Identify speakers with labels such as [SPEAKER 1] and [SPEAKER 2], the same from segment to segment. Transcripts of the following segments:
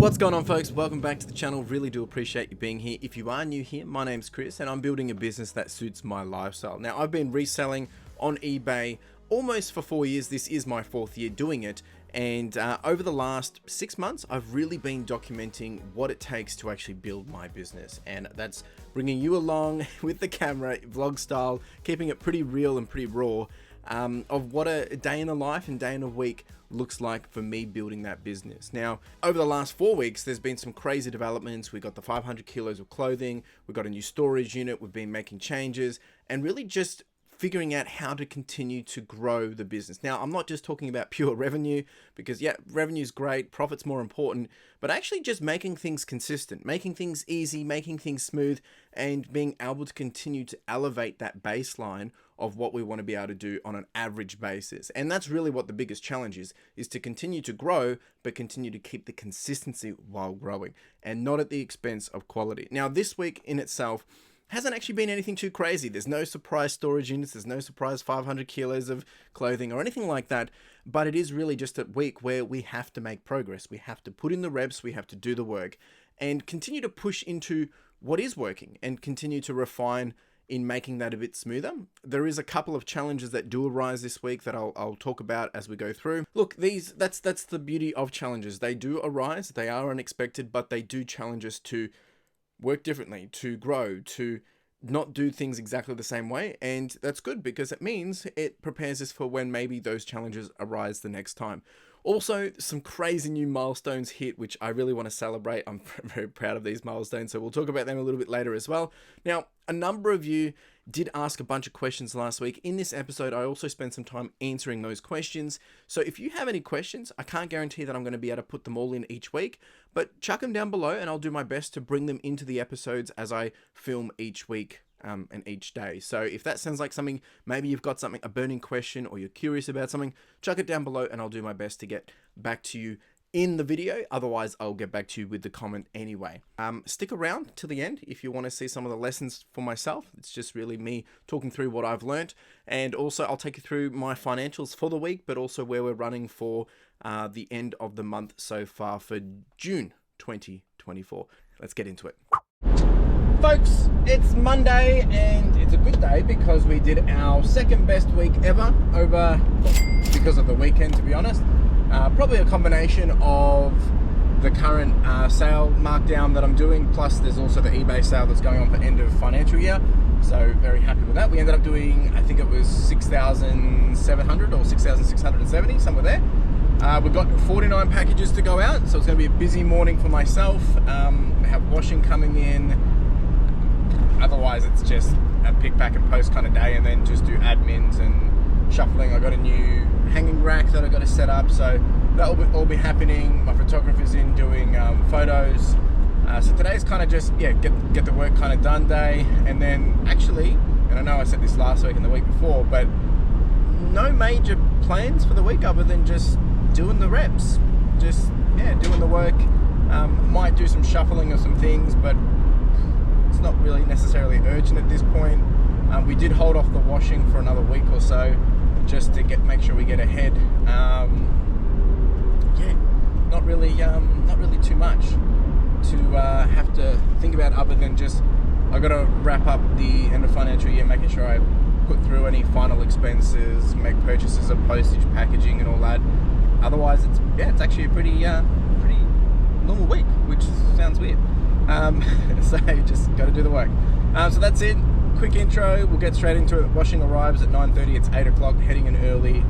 [SPEAKER 1] What's going on, folks? Welcome back to the channel. Really do appreciate you being here. If you are new here, my name's Chris and I'm building a business that suits my lifestyle. Now, I've been reselling on eBay almost for 4 years. This is my 4th year doing it. And over the last 6 months, I've really been documenting what it takes to actually build my business. And that's bringing you along with the camera, vlog style, keeping it pretty real and pretty raw of what a day in a life and day in a week looks like for me building that business. Now, over the last 4 weeks, there's been some crazy developments. We got the 500 kilos of clothing, we've got a new storage unit, we've been making changes and really just figuring out how to continue to grow the business. Now, I'm not just talking about pure revenue because yeah, revenue is great, profit's more important, but actually just making things consistent, making things easy, making things smooth, and being able to continue to elevate that baseline of what we want to be able to do on an average basis. And that's really what the biggest challenge is to continue to grow, but continue to keep the consistency while growing and not at the expense of quality. Now, this week in itself hasn't actually been anything too crazy. There's no surprise storage units, there's no surprise 500 kilos of clothing or anything like that, but it is really just a week where we have to make progress. We have to put in the reps, we have to do the work and continue to push into what is working and continue to refine in making that a bit smoother. There is a couple of challenges that do arise this week that I'll talk about as we go through. Look, that's the beauty of challenges. They do arise, they are unexpected, but they do challenge us to work differently, to grow, to not do things exactly the same way. And that's good because it means it prepares us for when maybe those challenges arise the next time. Also, some crazy new milestones hit, which I really want to celebrate. I'm very proud of these milestones, so we'll talk about them a little bit later as well. Now, a number of you did ask a bunch of questions last week. In this episode, I also spent some time answering those questions. So if you have any questions, I can't guarantee that I'm going to be able to put them all in each week, but chuck them down below and I'll do my best to bring them into the episodes as I film each week and each day. So if that sounds like something, maybe you've got something, a burning question, or you're curious about something, chuck it down below and I'll do my best to get back to you in the video. Otherwise, I'll get back to you with the comment anyway. Stick around till the end if you want to see some of the lessons for myself. It's just really me talking through what I've learned. And also I'll take you through my financials for the week, but also where we're running for the end of the month so far for June 2024. Let's get into it. Folks, it's Monday and it's a good day because we did our second best week ever because of the weekend, to be honest. Probably a combination of the current sale markdown that I'm doing, plus there's also the eBay sale that's going on for end of financial year. So very happy with that. We ended up doing, I think it was 6,700 or 6,670, somewhere there. We've got 49 packages to go out, so it's going to be a busy morning for myself. We have washing coming in. Otherwise, it's just a pick, pack and post kind of day, and then just do admins and shuffling. I got a new hanging rack that I got to set up, so that will all be happening. My photographer's in doing photos. So today's kind of just, yeah, get the work kind of done day. And then actually, and I know I said this last week and the week before, but no major plans for the week other than just doing the reps. Just, yeah, doing the work. Might do some shuffling of some things, but it's not really necessarily urgent at this point. We did hold off the washing for another week or so just to make sure we get ahead. Yeah, not really too much to have to think about other than just I got to wrap up the end of financial year, making sure I put through any final expenses, make purchases of postage, packaging, and all that. Otherwise, it's actually a pretty normal week, which sounds weird. So just got to do the work. So that's it. Quick intro. We'll get straight into it. Washing arrives at 9:30. It's 8 o'clock. Heading in early,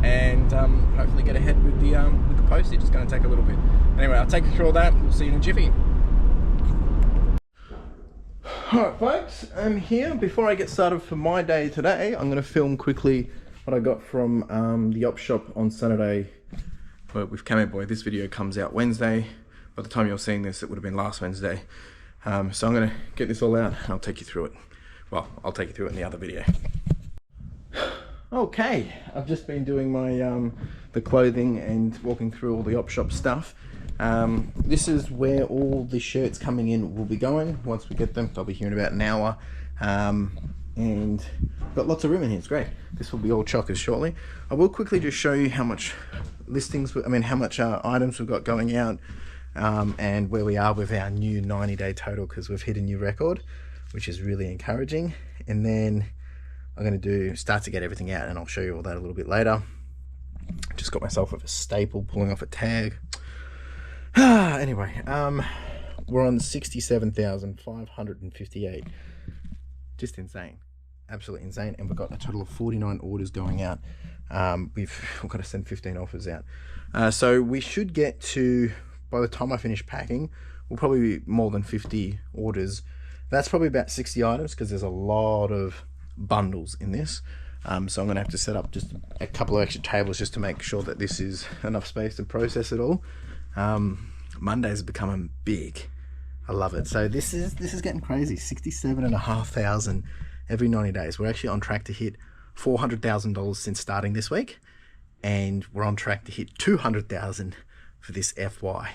[SPEAKER 1] and hopefully get ahead with the postage. It's going to take a little bit. Anyway, I'll take you through all that. We'll see you in a jiffy. Alright, folks. I'm here. Before I get started for my day today, I'm going to film quickly what I got from the op shop on Saturday. With Camo Boy. This video comes out Wednesday. By the time you're seeing this, it would have been last Wednesday. So I'm going to get this all out and I'll take you through it. Well, I'll take you through it in the other video. Okay, I've just been doing my the clothing and walking through all the op shop stuff. This is where all the shirts coming in will be going. Once we get them, they'll be here in about an hour. And got lots of room in here. It's great. This will be all chockers shortly. I will quickly just show you how much listings, how much items we've got going out. and where we are with our new 90-day total, because we've hit a new record, which is really encouraging. And then I'm going to start to get everything out, and I'll show you all that a little bit later. Just got myself with a staple, pulling off a tag. Anyway, we're on 67,558. Just insane, absolutely insane. And we've got a total of 49 orders going out. We've got to send 15 offers out. So we should get to, by the time I finish packing, we'll probably be more than 50 orders. That's probably about 60 items, because there's a lot of bundles in this. So I'm going to have to set up just a couple of extra tables just to make sure that this is enough space to process it all. Mondays are becoming big. I love it. So this is getting crazy. 67,500 every 90 days. We're actually on track to hit $400,000 since starting this week, and we're on track to hit 200,000 for this FY,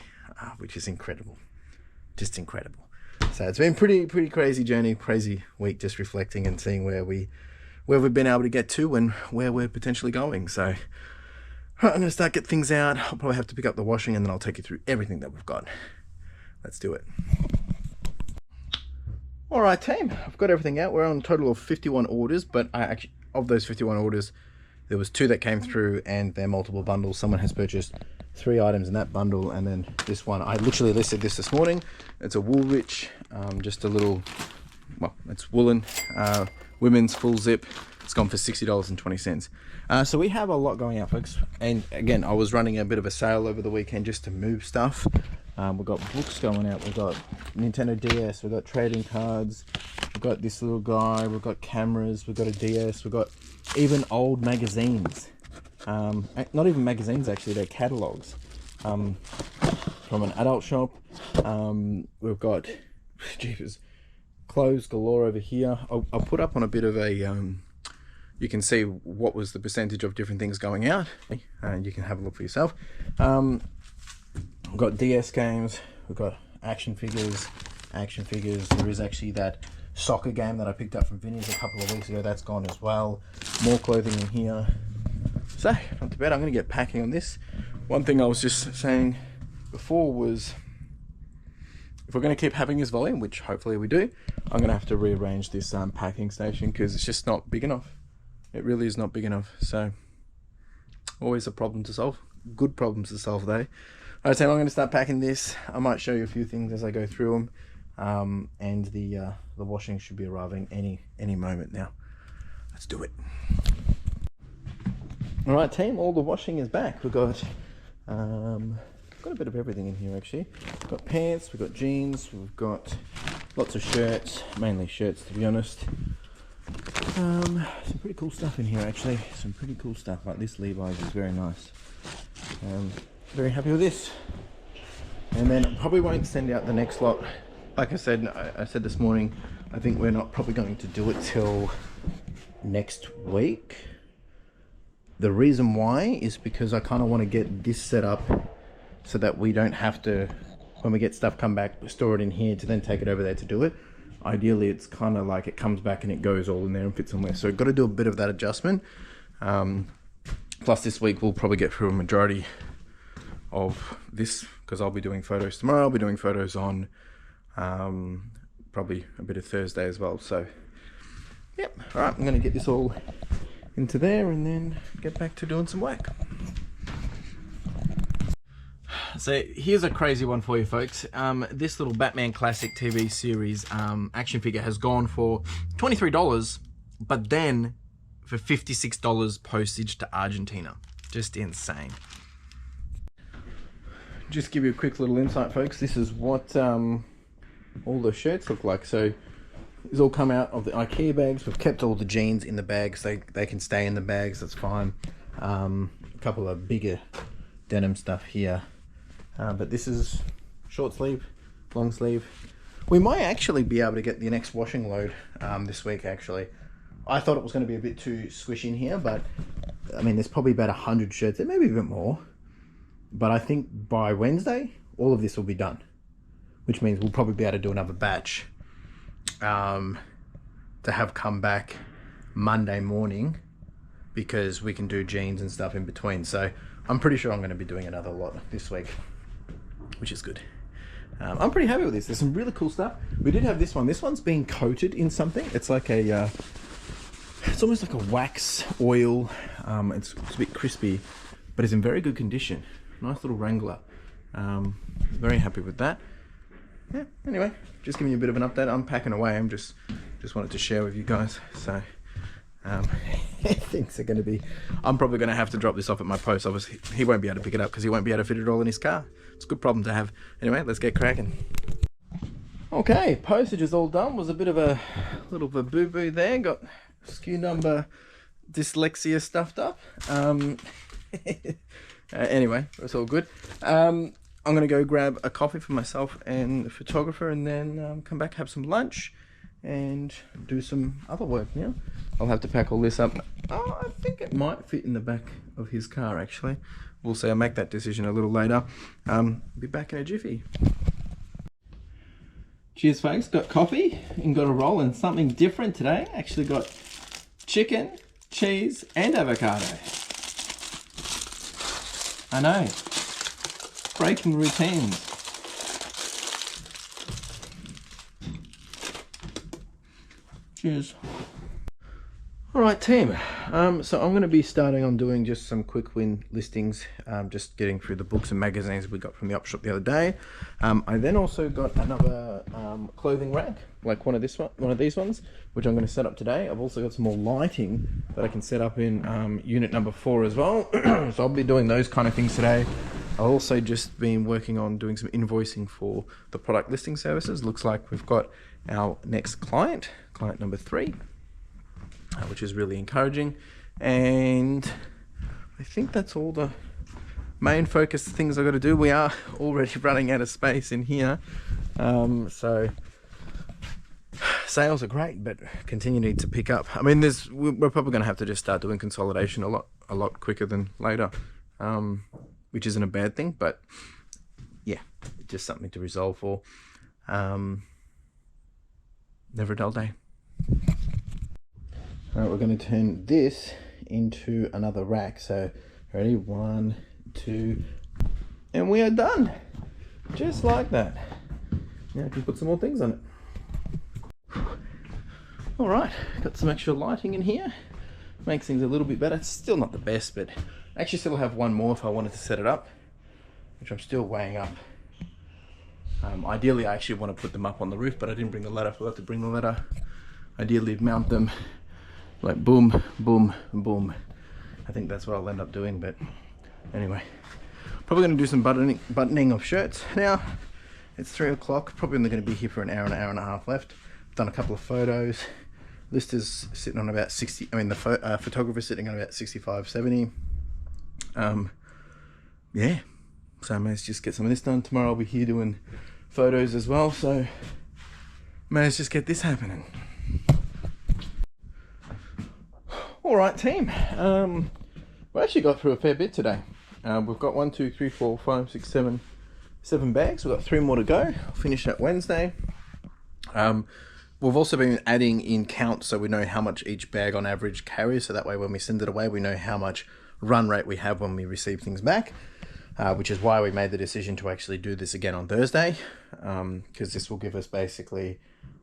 [SPEAKER 1] which is incredible. Just incredible. So it's been pretty crazy journey, crazy week, just reflecting and seeing where we've been able to get to and where we're potentially going. So I'm going to start get things out. I'll probably have to pick up the washing, and then I'll take you through everything that we've got. Let's do it. All right, team, I've got everything out. We're on a total of 51 orders, but of those 51 orders, there was 2 that came through, and they're multiple bundles. Someone has purchased 3 items in that bundle, and then this one, I literally listed this morning. It's a Woolrich, just a little, well, it's woolen, women's full zip. It's gone for $60.20. So we have a lot going out, folks. And again, I was running a bit of a sale over the weekend just to move stuff. We've got books going out, we've got Nintendo DS, we've got trading cards, we've got this little guy, we've got cameras, we've got a DS, we've got even old magazines. Not even magazines, actually, they're catalogs from an adult shop. We've got, jeepers, clothes galore over here. I'll put up on a bit of a, you can see what was the percentage of different things going out, and you can have a look for yourself. We've got DS games, we've got action figures. There is actually that soccer game that I picked up from Vinny's a couple of weeks ago. That's gone as well. More clothing in here. So, not too bad. I'm going to get packing on this. One thing I was just saying before was, if we're going to keep having this volume, which hopefully we do, I'm going to have to rearrange this packing station, because it's just not big enough. It really is not big enough. So, always a problem to solve. Good problems to solve, though. Alright, so I'm going to start packing this. I might show you a few things as I go through them, and the washing should be arriving any moment now. Let's do it. Alright, team, all the washing is back. We've got a bit of everything in here, actually. We've got pants, we've got jeans, we've got lots of shirts, mainly shirts, to be honest. Some pretty cool stuff in here, actually. Some pretty cool stuff, like this Levi's is very nice. Very happy with this. And then probably won't send out the next lot. Like I said this morning, I think we're not probably going to do it till next week. The reason why is because I kind of want to get this set up so that we don't have to, when we get stuff come back, store it in here to then take it over there to do it. Ideally, it's kind of like it comes back and it goes all in there and fits somewhere. So I've got to do a bit of that adjustment. Plus this week we'll probably get through a majority of this, because I'll be doing photos tomorrow. I'll be doing photos on probably a bit of Thursday as well. So yep, all right, I'm going to get this all into there and then get back to doing some work. So here's a crazy one for you, folks. This little Batman Classic TV series action figure has gone for $23, but then for $56 postage to Argentina. Just insane. Just give you a quick little insight, folks. This is what all the shirts look like. So these all come out of the IKEA bags. We've kept all the jeans in the bags. They can stay in the bags, that's fine. A couple of bigger denim stuff here. But this is short sleeve, long sleeve. We might actually be able to get the next washing load this week, actually. I thought it was going to be a bit too squishy in here, but I mean, there's probably about 100 shirts, there maybe a bit more. But I think by Wednesday, all of this will be done, which means we'll probably be able to do another batch to have come back Monday morning, because we can do jeans and stuff in between. So I'm pretty sure I'm going to be doing another lot this week. which is good. I'm pretty happy with this. There's some really cool stuff. We did have this one. This one's being coated in something. It's like a, it's almost like a wax oil. It's a bit crispy, but it's in very good condition. Nice little Wrangler. Very happy with that. Yeah, anyway, just giving you a bit of an update. I'm packing away. I'm just wanted to share with you guys. So things are going to be, I'm probably going to have to drop this off at my post office. He won't be able to pick it up because he won't be able to fit it all in his car. It's a good problem to have. Anyway, let's get cracking. Okay, postage is all done. Was a bit of a little bit boo-boo there. Got SKU number dyslexia stuffed up. Anyway, it's all good. I'm going to go grab a coffee for myself and the photographer, and then come back, have some lunch, and do some other work now. I'll have to pack all this up. Oh, I think it might fit in the back of his car, actually. We'll see. I'll make that decision a little later. Be back in a jiffy. Cheers, folks. Got coffee and got a roll, and something different today. Actually got chicken, cheese, and avocado. I know. Breaking routines. Cheers. Alright team, so I'm going to be starting on doing just some quick win listings, just getting through the books and magazines we got from the op shop the other day. I then also got another clothing rack, like one of these ones, which I'm going to set up today. I've also got some more lighting that I can set up in unit number 4 as well. So I'll be doing those kind of things today. I've also just been working on doing some invoicing for the product listing services. Looks like we've got our next client number 3. Which is really encouraging, and I think that's all the main focus things I've got to do. We are already running out of space in here, so sales are great, but continue to pick up. I mean, we're probably going to have to just start doing consolidation a lot quicker than later, which isn't a bad thing, but yeah, just something to resolve for. Never a dull day. Alright, we're going to turn this into another rack. So, ready? 1, 2, and we are done. Just like that. Now I can put some more things on it. Alright, got some extra lighting in here. Makes things a little bit better. It's still not the best, but I actually still have one more if I wanted to set it up, which I'm still weighing up. Ideally, I actually want to put them up on the roof, but I didn't bring the ladder. I forgot to bring the ladder. Ideally, mount them like boom, boom, boom. I think that's what I'll end up doing, but anyway. Probably going to do some buttoning of shirts. Now, it's 3 o'clock. Probably only going to be here for an hour and a half left. I've done a couple of photos. List is sitting on about 60, I mean the photographer's sitting on about 65, 70. Yeah, so I may just get some of this done. Tomorrow I'll be here doing photos as well, so may as just get this happening. Alright team, we actually got through a fair bit today. We've got 1, 2, 3, 4, 5, 6, 7 bags. We've got 3 more to go. I'll finish that Wednesday. We've also been adding in counts so we know how much each bag on average carries, so that way when we send it away we know how much run rate we have when we receive things back, which is why we made the decision to actually do this again on Thursday, because this will give us basically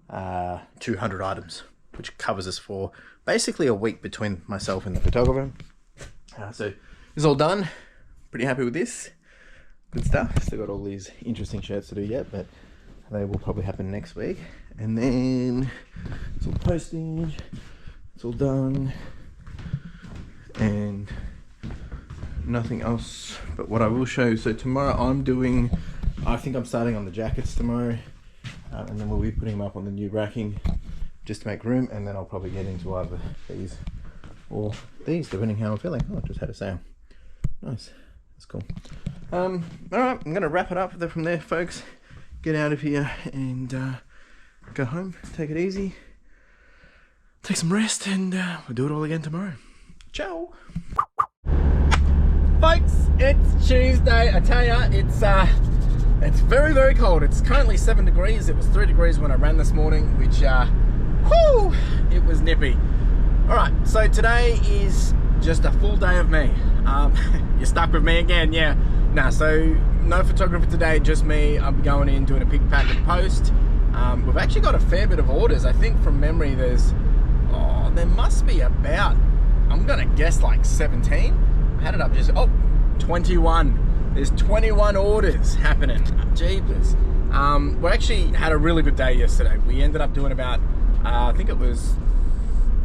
[SPEAKER 1] 200 items, which covers us for basically a week between myself and the photographer. So it's all done. Pretty happy with this. Good stuff. Still got all these interesting shirts to do yet, but they will probably happen next week. And then it's all postage. It's all done. And nothing else but what I will show you. So tomorrow I think I'm starting on the jackets tomorrow, and then we'll be putting them up on the new racking just to make room, and then I'll probably get into either these or these depending how I'm feeling. Oh, I just had a sale. Nice. That's cool. Alright, I'm gonna wrap it up from there, folks. Get out of here and go home, take it easy, take some rest, and we'll do it all again tomorrow. Ciao. Folks, it's Tuesday. I tell ya, it's very, very cold. It's currently 7 degrees. It was 3 degrees when I ran this morning, which whew, it was nippy. All right, so today is just a full day of me. You're stuck with me again, yeah. Nah, so no photographer today, just me. I'm going in doing a pick, pack and post. We've actually got a fair bit of orders. I think from memory there must be about, I'm gonna guess like 17. I had it up just, 21. There's 21 orders happening. Jeepers. We actually had a really good day yesterday. We ended up doing about, I think it was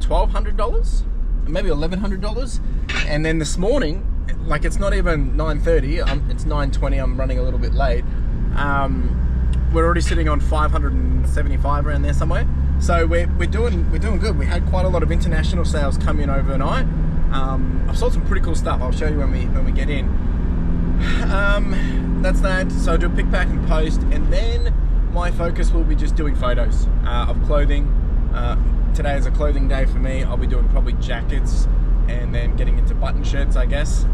[SPEAKER 1] $1,200, maybe $1,100. And then this morning, like it's not even 9:30, it's 9:20, I'm running a little bit late. We're already sitting on 575 around there somewhere. So we're doing good. We had quite a lot of international sales come in overnight. I've sold some pretty cool stuff. I'll show you when we get in. That's that. So I'll do a pick, pack and post, and then my focus will be just doing photos of clothing. Today is a clothing day for me. I'll be doing probably jackets and then getting into button shirts, I guess.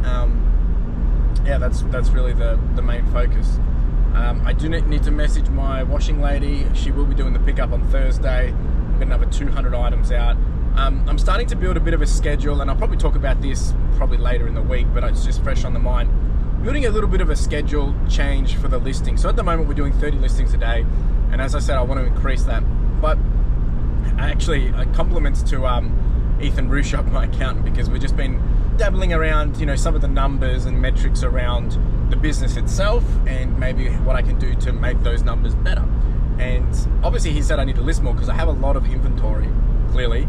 [SPEAKER 1] Yeah, that's really the main focus. I do need to message my washing lady. She will be doing the pickup on Thursday. I'm got another 200 items out. I'm starting to build a bit of a schedule, and I'll probably talk about this probably later in the week, but it's just fresh on the mind. Building a little bit of a schedule change for the listing. So at the moment we're doing 30 listings a day, and as I said, I want to increase that. But actually, compliments to Ethan Rushop, my accountant, because we've just been dabbling around, some of the numbers and metrics around the business itself, and maybe what I can do to make those numbers better. And obviously he said I need to list more because I have a lot of inventory, clearly.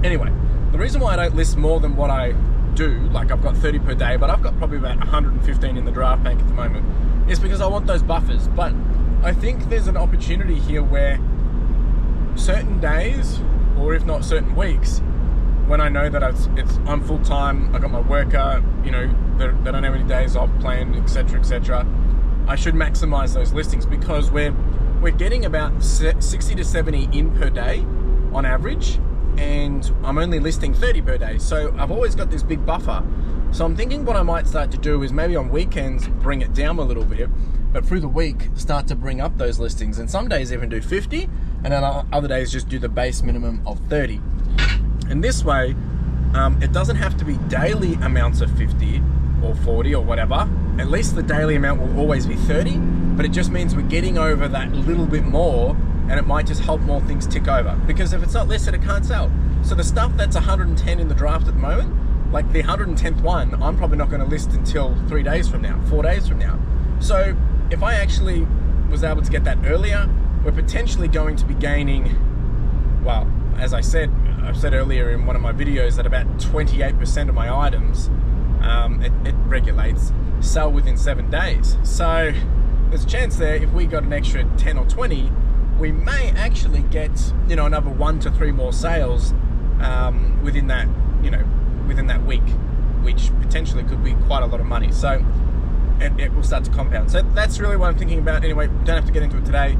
[SPEAKER 1] Anyway, the reason why I don't list more than what I do, like I've got 30 per day, but I've got probably about 115 in the draft bank at the moment, is because I want those buffers. But I think there's an opportunity here where certain days, or if not certain weeks, when I know that I'm full time, I got my worker, they don't have any days off planned, etc., etc., I should maximize those listings, because we're getting about 60 to 70 in per day on average, and I'm only listing 30 per day. So I've always got this big buffer. So I'm thinking what I might start to do is maybe on weekends bring it down a little bit, but through the week start to bring up those listings, and some days even do 50, and then other days just do the base minimum of 30. And this way, it doesn't have to be daily amounts of 50 or 40 or whatever. At least the daily amount will always be 30, but it just means we're getting over that little bit more, and it might just help more things tick over. Because if it's not listed, it can't sell. So the stuff that's 110 in the draft at the moment, like the 110th one, I'm probably not going to list until 3 days from now, 4 days from now. So if I actually was able to get that earlier, we're potentially going to be gaining, well, as I've said earlier in one of my videos, that about 28% of my items, it regulates, sell within 7 days. So there's a chance there, if we got an extra 10 or 20, we may actually get, another 1 to 3 more sales within that week, which potentially could be quite a lot of money. So it will start to compound. So that's really what I'm thinking about. Anyway, don't have to get into it today.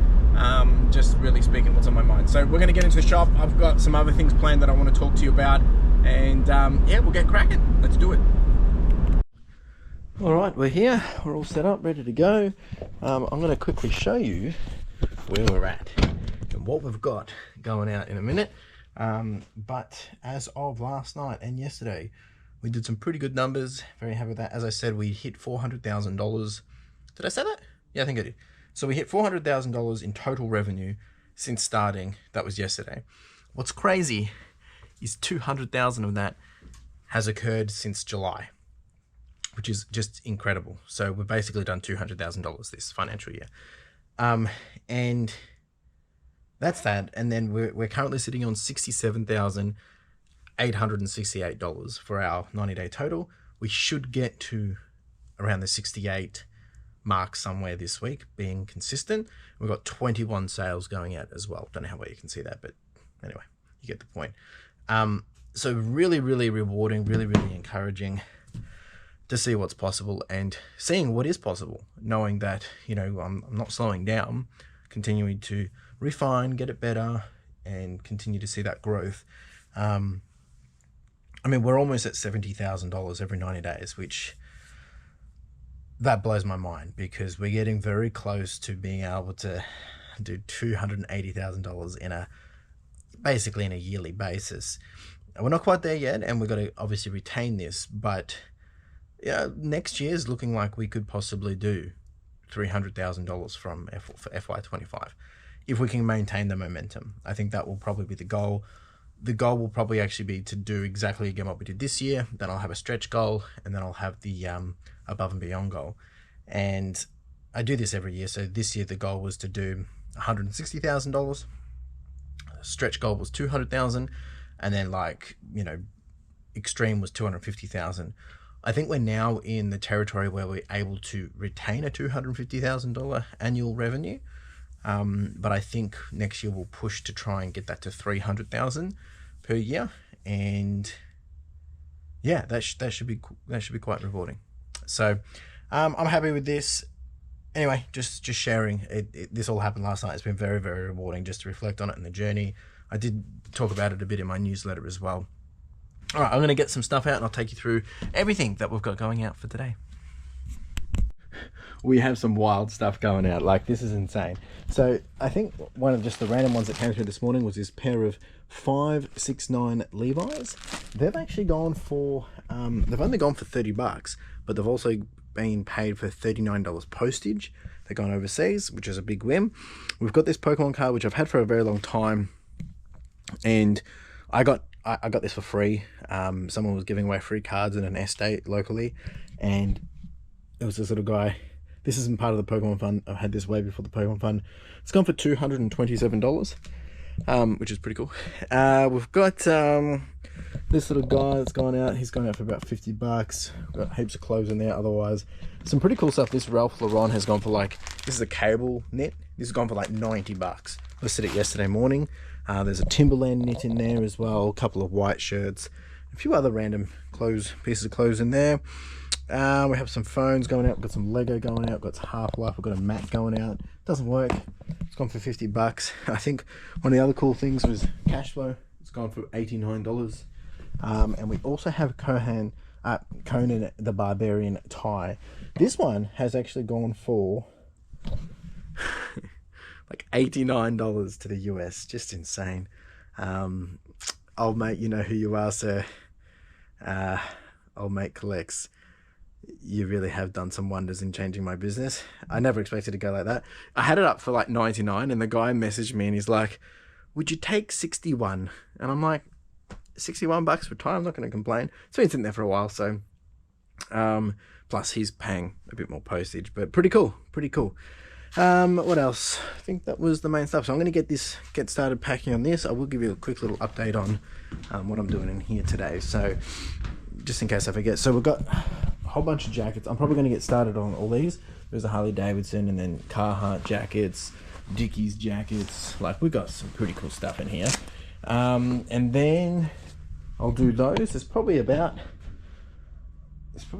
[SPEAKER 1] Just really speaking what's on my mind. So we're going to get into the shop. I've got some other things planned that I want to talk to you about, and yeah, we'll get cracking. Let's do it. All right, we're here. We're all set up, ready to go. I'm going to quickly show you where we're at and what we've got going out in a minute. But as of last night and yesterday, we did some pretty good numbers. Very happy with that. As I said, we hit $400,000. Did I say that? Yeah, I think I did. So we hit $400,000 in total revenue since starting. That was yesterday. What's crazy is 200,000 of that has occurred since July, which is just incredible. So we've basically done $200,000 this financial year. And that's that. And then we're currently sitting on $67,868 for our 90-day total. We should get to around the 68 mark somewhere this week, being consistent. We've got 21 sales going out as well. Don't know how well you can see that, but anyway, you get the point. So really, really rewarding, really, really encouraging to see what's possible and seeing what is possible, knowing that, I'm not slowing down, continuing to refine, get it better, and continue to see that growth. I mean, we're almost at $70,000 every 90 days, which that blows my mind, because we're getting very close to being able to do $280,000 basically in a yearly basis. And we're not quite there yet, and we've got to obviously retain this, but yeah, next year is looking like we could possibly do $300,000 for FY25 if we can maintain the momentum. I think that will probably be the goal. The goal will probably actually be to do exactly again what we did this year. Then I'll have a stretch goal, and then I'll have the above and beyond goal. And I do this every year. So this year the goal was to do $160,000. Stretch goal was $200,000, and then, like, you know, extreme was $250,000. I think we're now in the territory where we're able to retain a $250,000 annual revenue. But I think next year we'll push to try and get that to 300,000 per year, and yeah, that should be quite rewarding. So I'm happy with this. Anyway, just sharing it. This all happened last night. It's been very, very rewarding just to reflect on it and the journey. I did talk about it a bit in my newsletter as well. All right, I'm going to get some stuff out and I'll take you through everything that we've got going out for today. We have some wild stuff going out. Like, this is insane. So I think one of just the random ones that came through this morning was this pair of 569 Levi's. They've actually gone for, they've only gone for $30, but they've also been paid for $39 postage. They're gone overseas, which is a big win. We've got this Pokemon card, which I've had for a very long time, and I got this for free. Someone was giving away free cards in an estate locally, and it was this little guy. This isn't part of the Pokemon Fund. I've had this way before the Pokemon Fund. It's gone for $227, which is pretty cool. We've got this little guy that's gone out. He's gone out for about $50. Got heaps of clothes in there otherwise. Some pretty cool stuff. This Ralph Lauren has gone for, like, this is a cable knit. This has gone for like $90. Listed it yesterday morning. There's a Timberland knit in there as well. A couple of white shirts. A few other random pieces of clothes in there. We have some phones going out. We've got some Lego going out. We've got Half-Life. We've got a mat going out. Doesn't work. It's gone for $50. I think one of the other cool things was cash flow. It's gone for $89. And we also have Conan the Barbarian tie. This one has actually gone for like $89 to the US. Just insane. Old mate, you know who you are, sir. Old mate collects. You really have done some wonders in changing my business. I never expected to go like that. I had it up for like 99, and the guy messaged me and he's like, would you take 61? And I'm like, $61 for time? I'm not going to complain. It's been sitting there for a while, so plus he's paying a bit more postage, but pretty cool. What else? I think that was the main stuff. So I'm going to get started packing on this. I will give you a quick little update on what I'm doing in here today. So just in case I forget. So we've got a whole bunch of jackets. I'm probably going to get started on all these. There's a Harley Davidson, and then Carhartt jackets, Dickies jackets. Like, we've got some pretty cool stuff in here. And then I'll do those. There's probably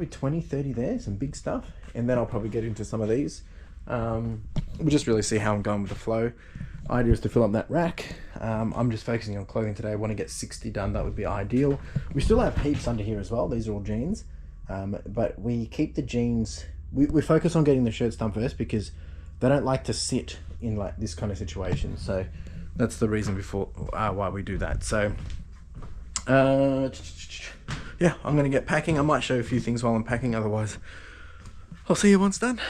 [SPEAKER 1] 20, 30 there, some big stuff. And then I'll probably get into some of these. We'll just really see how I'm going with the flow. Idea is to fill up that rack. I'm just focusing on clothing today. I want to get 60 done. That would be ideal. We still have heaps under here as well. These are all jeans. But we keep the jeans. We focus on getting the shirts done first because they don't like to sit in like this kind of situation. So that's the reason why we do that. So yeah, I'm going to get packing. I might show a few things while I'm packing. Otherwise, I'll see you once done.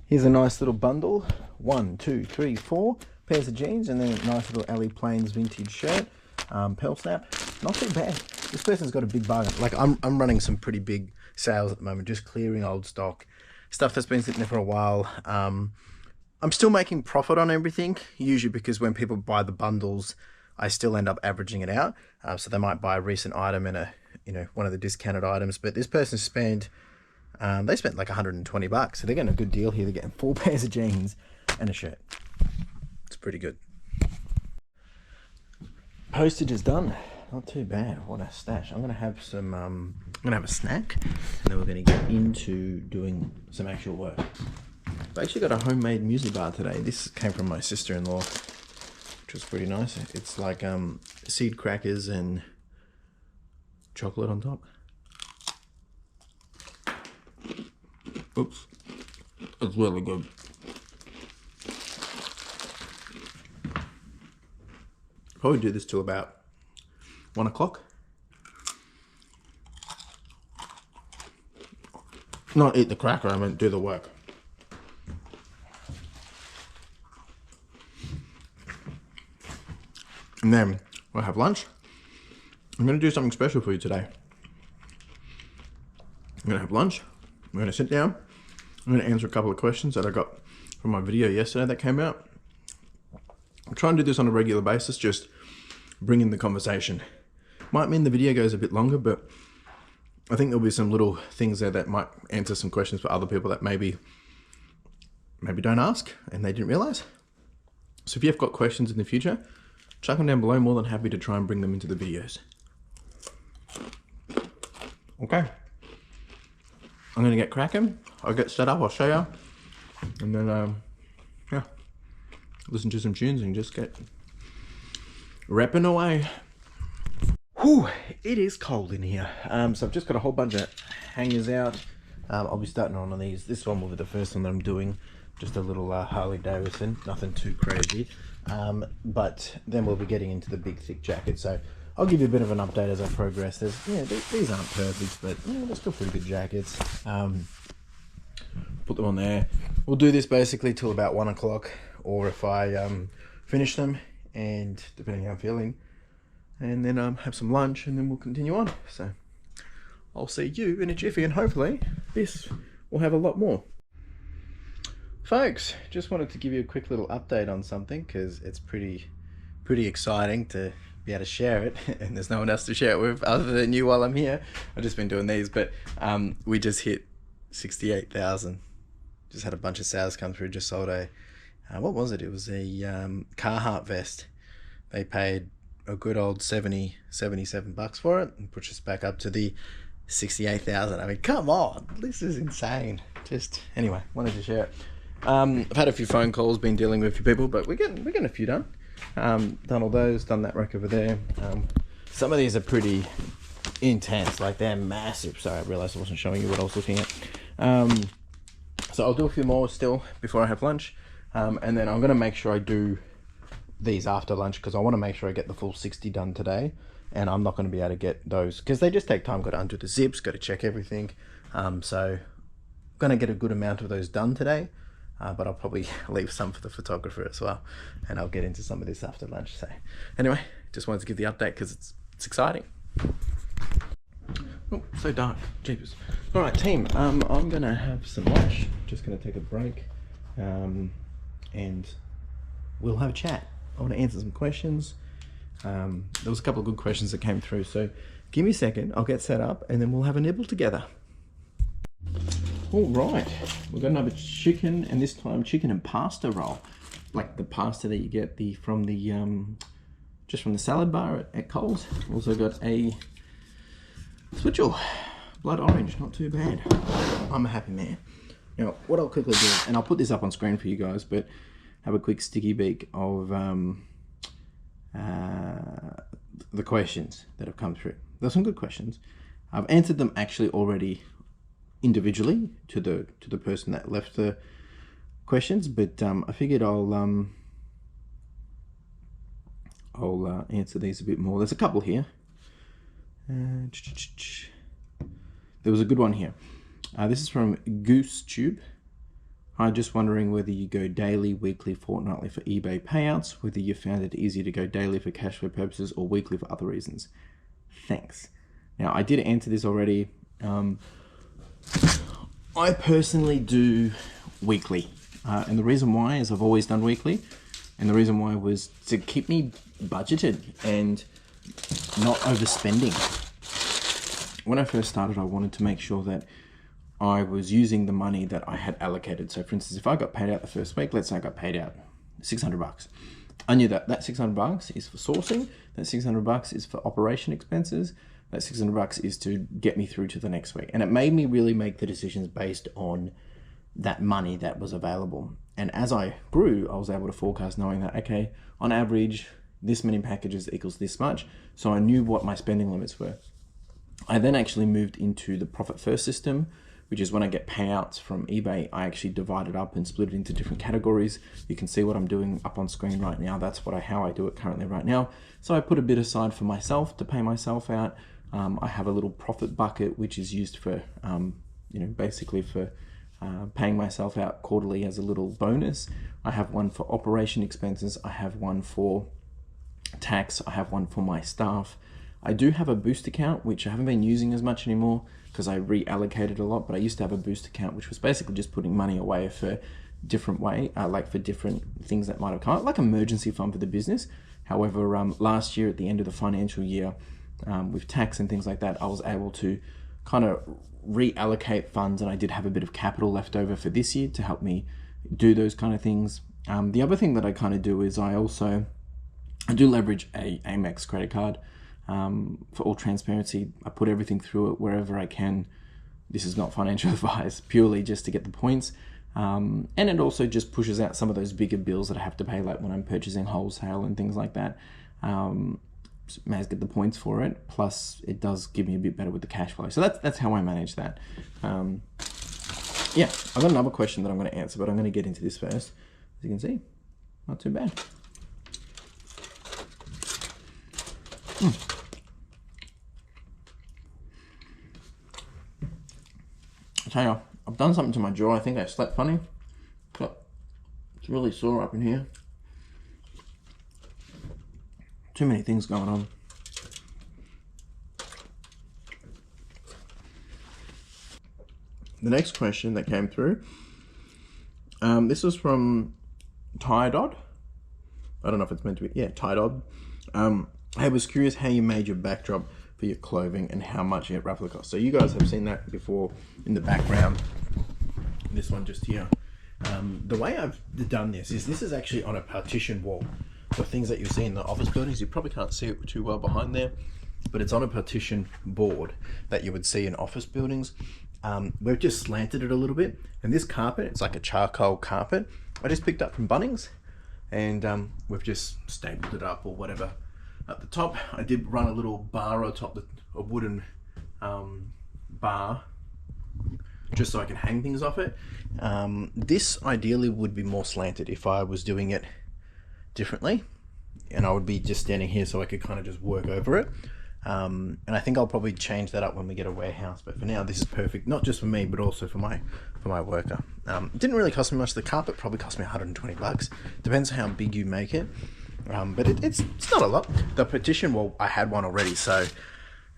[SPEAKER 1] Here's a nice little bundle. 1, 2, 3, 4 pairs of jeans, and then a nice little Alley Plains vintage shirt. Pearl Snap. Not too bad. This person's got a big bargain. Like, I'm running some pretty big sales at the moment, just clearing old stock. Stuff that's been sitting there for a while. I'm still making profit on everything, usually because when people buy the bundles, I still end up averaging it out. So they might buy a recent item and one of the discounted items. But this person spent they spent like $120, so they're getting a good deal here. They're getting 4 pairs of jeans and a shirt. It's pretty good. Postage is done. Not too bad. What a stash. I'm gonna have some. I'm gonna have a snack, and then we're gonna get into doing some actual work. I actually got a homemade muesli bar today. This came from my sister-in-law, which was pretty nice. It's like seed crackers and chocolate on top. Oops, it's really good. Probably do this till about 1 o'clock. Not eat the cracker, I meant do the work. And then we'll have lunch. I'm going to do something special for you today. I'm going to have lunch. I'm going to sit down. I'm going to answer a couple of questions that I got from my video yesterday that came out. I'll try and do this on a regular basis, just bring in the conversation. Might mean the video goes a bit longer, but I think there'll be some little things there that might answer some questions for other people that maybe don't ask and they didn't realize. So if you've got questions in the future, chuck them down below. More than happy to try and bring them into the videos. Okay. I'm going to get cracking. I'll get set up, I'll show you. And then, yeah, listen to some tunes and just get repping away. Whew, it is cold in here. So I've just got a whole bunch of hangers out. I'll be starting on these. This one will be the first one that I'm doing. Just a little Harley Davidson, nothing too crazy. But then we'll be getting into the big thick jacket. So I'll give you a bit of an update as I progress. These aren't perfect, but they're still pretty good jackets. Put them on there. We'll do this basically till about 1 o'clock, or if I finish them, and depending how I'm feeling, and then have some lunch, and then we'll continue on. So I'll see you in a jiffy, and hopefully this will have a lot more. Folks, just wanted to give you a quick little update on something, because it's pretty exciting to be able to share it, and there's no one else to share it with other than you while I'm here. I've just been doing these, but we just hit 68,000. Just had a bunch of sales come through. Just sold a what was it? It was a Carhartt vest. They paid a good old $77 for it, and pushed us back up to the 68,000. I mean, come on, this is insane. Just anyway, wanted to share it. I've had a few phone calls, been dealing with a few people, but we're getting a few done. Done all those, done that rack over there. Some of these are pretty intense, like they're massive. Sorry, I realized I wasn't showing you what I was looking at. So I'll do a few more still before I have lunch, and then I'm going to make sure I do these after lunch, because I want to make sure I get the full 60 done today, and I'm not going to be able to get those because they just take time. Got to undo the zips, got to check everything. So I'm going to get a good amount of those done today, but I'll probably leave some for the photographer as well, and I'll get into some of this after lunch. So anyway, just wanted to give the update because it's exciting. Oh, so dark, jeepers. All right, team, I'm gonna have some lunch, just gonna take a break, and we'll have a chat. I want to answer some questions. There was a couple of good questions that came through, so give me a second, I'll get set up, and then we'll have a nibble together. All right, we've got another chicken, and this time chicken and pasta roll, like the pasta that you get from the salad bar at Coles. Also got a switchel, blood orange, not too bad. I'm a happy man. Now, what I'll quickly do, and I'll put this up on screen for you guys, but have a quick sticky beak of the questions that have come through. There's some good questions. I've answered them actually already individually to the person that left the questions, but I figured I'll answer these a bit more. There's a couple here. There was a good one here. This is from GooseTube. I'm just wondering whether you go daily, weekly, fortnightly for eBay payouts, whether you found it easier to go daily for cash flow purposes or weekly for other reasons. Thanks. Now, I did answer this already. I personally do weekly. And the reason why is I've always done weekly. And the reason why was to keep me budgeted and not overspending. When I first started, I wanted to make sure that I was using the money that I had allocated. So for instance, if I got paid out the first week, let's say I got paid out $600. I knew that $600 is for sourcing, that $600 is for operation expenses, that $600 is to get me through to the next week. And it made me really make the decisions based on that money that was available. And as I grew, I was able to forecast knowing that, okay, on average, this many packages equals this much. So I knew what my spending limits were. I then actually moved into the profit first system, which is when I get payouts from eBay, I actually divide it up and split it into different categories. You can see what I'm doing up on screen right now. That's how I do it currently right now. So I put a bit aside for myself to pay myself out. I have a little profit bucket, which is used for basically for paying myself out quarterly as a little bonus. I have one for operation expenses. I have one for tax. I have one for my staff. I do have a boost account, which I haven't been using as much anymore because I reallocated a lot, but I used to have a boost account, which was basically just putting money away for different like for different things that might have come up, like emergency fund for the business. However, last year at the end of the financial year, with tax and things like that, I was able to kind of reallocate funds, and I did have a bit of capital left over for this year to help me do those kind of things. The other thing that I kind of do is I do leverage a Amex credit card. For all transparency, I put everything through it wherever I can. This is not financial advice, purely just to get the points. And it also just pushes out some of those bigger bills that I have to pay, like when I'm purchasing wholesale and things like that. May as get the points for it. Plus, it does give me a bit better with the cash flow. So that's how I manage that. Yeah, I've got another question that I'm going to answer, but I'm going to get into this first. As you can see, not too bad. I tell you, I've done something to my jaw. I think I slept funny. It's really sore up in here. Too many things going on. The next question that came through, this was from Tydod. I don't know if it's meant to be, yeah, Tydod. I was curious how you made your backdrop for your clothing and how much it roughly cost. So you guys have seen that before in the background. This one just here. The way I've done this is actually on a partition wall. The things that you see in the office buildings, you probably can't see it too well behind there, but it's on a partition board that you would see in office buildings. We've just slanted it a little bit, and this carpet, it's like a charcoal carpet I just picked up from Bunnings, and we've just stapled it up or whatever. At the top, I did run a little bar on top, a wooden bar, just so I can hang things off it. This ideally would be more slanted if I was doing it differently, and I would be just standing here so I could kind of just work over it. And I think I'll probably change that up when we get a warehouse, but for now this is perfect, not just for me but also for my worker. It didn't really cost me much. The carpet probably cost me 120 bucks, depends how big you make it. But it's not a lot. The partition wall, I had one already, so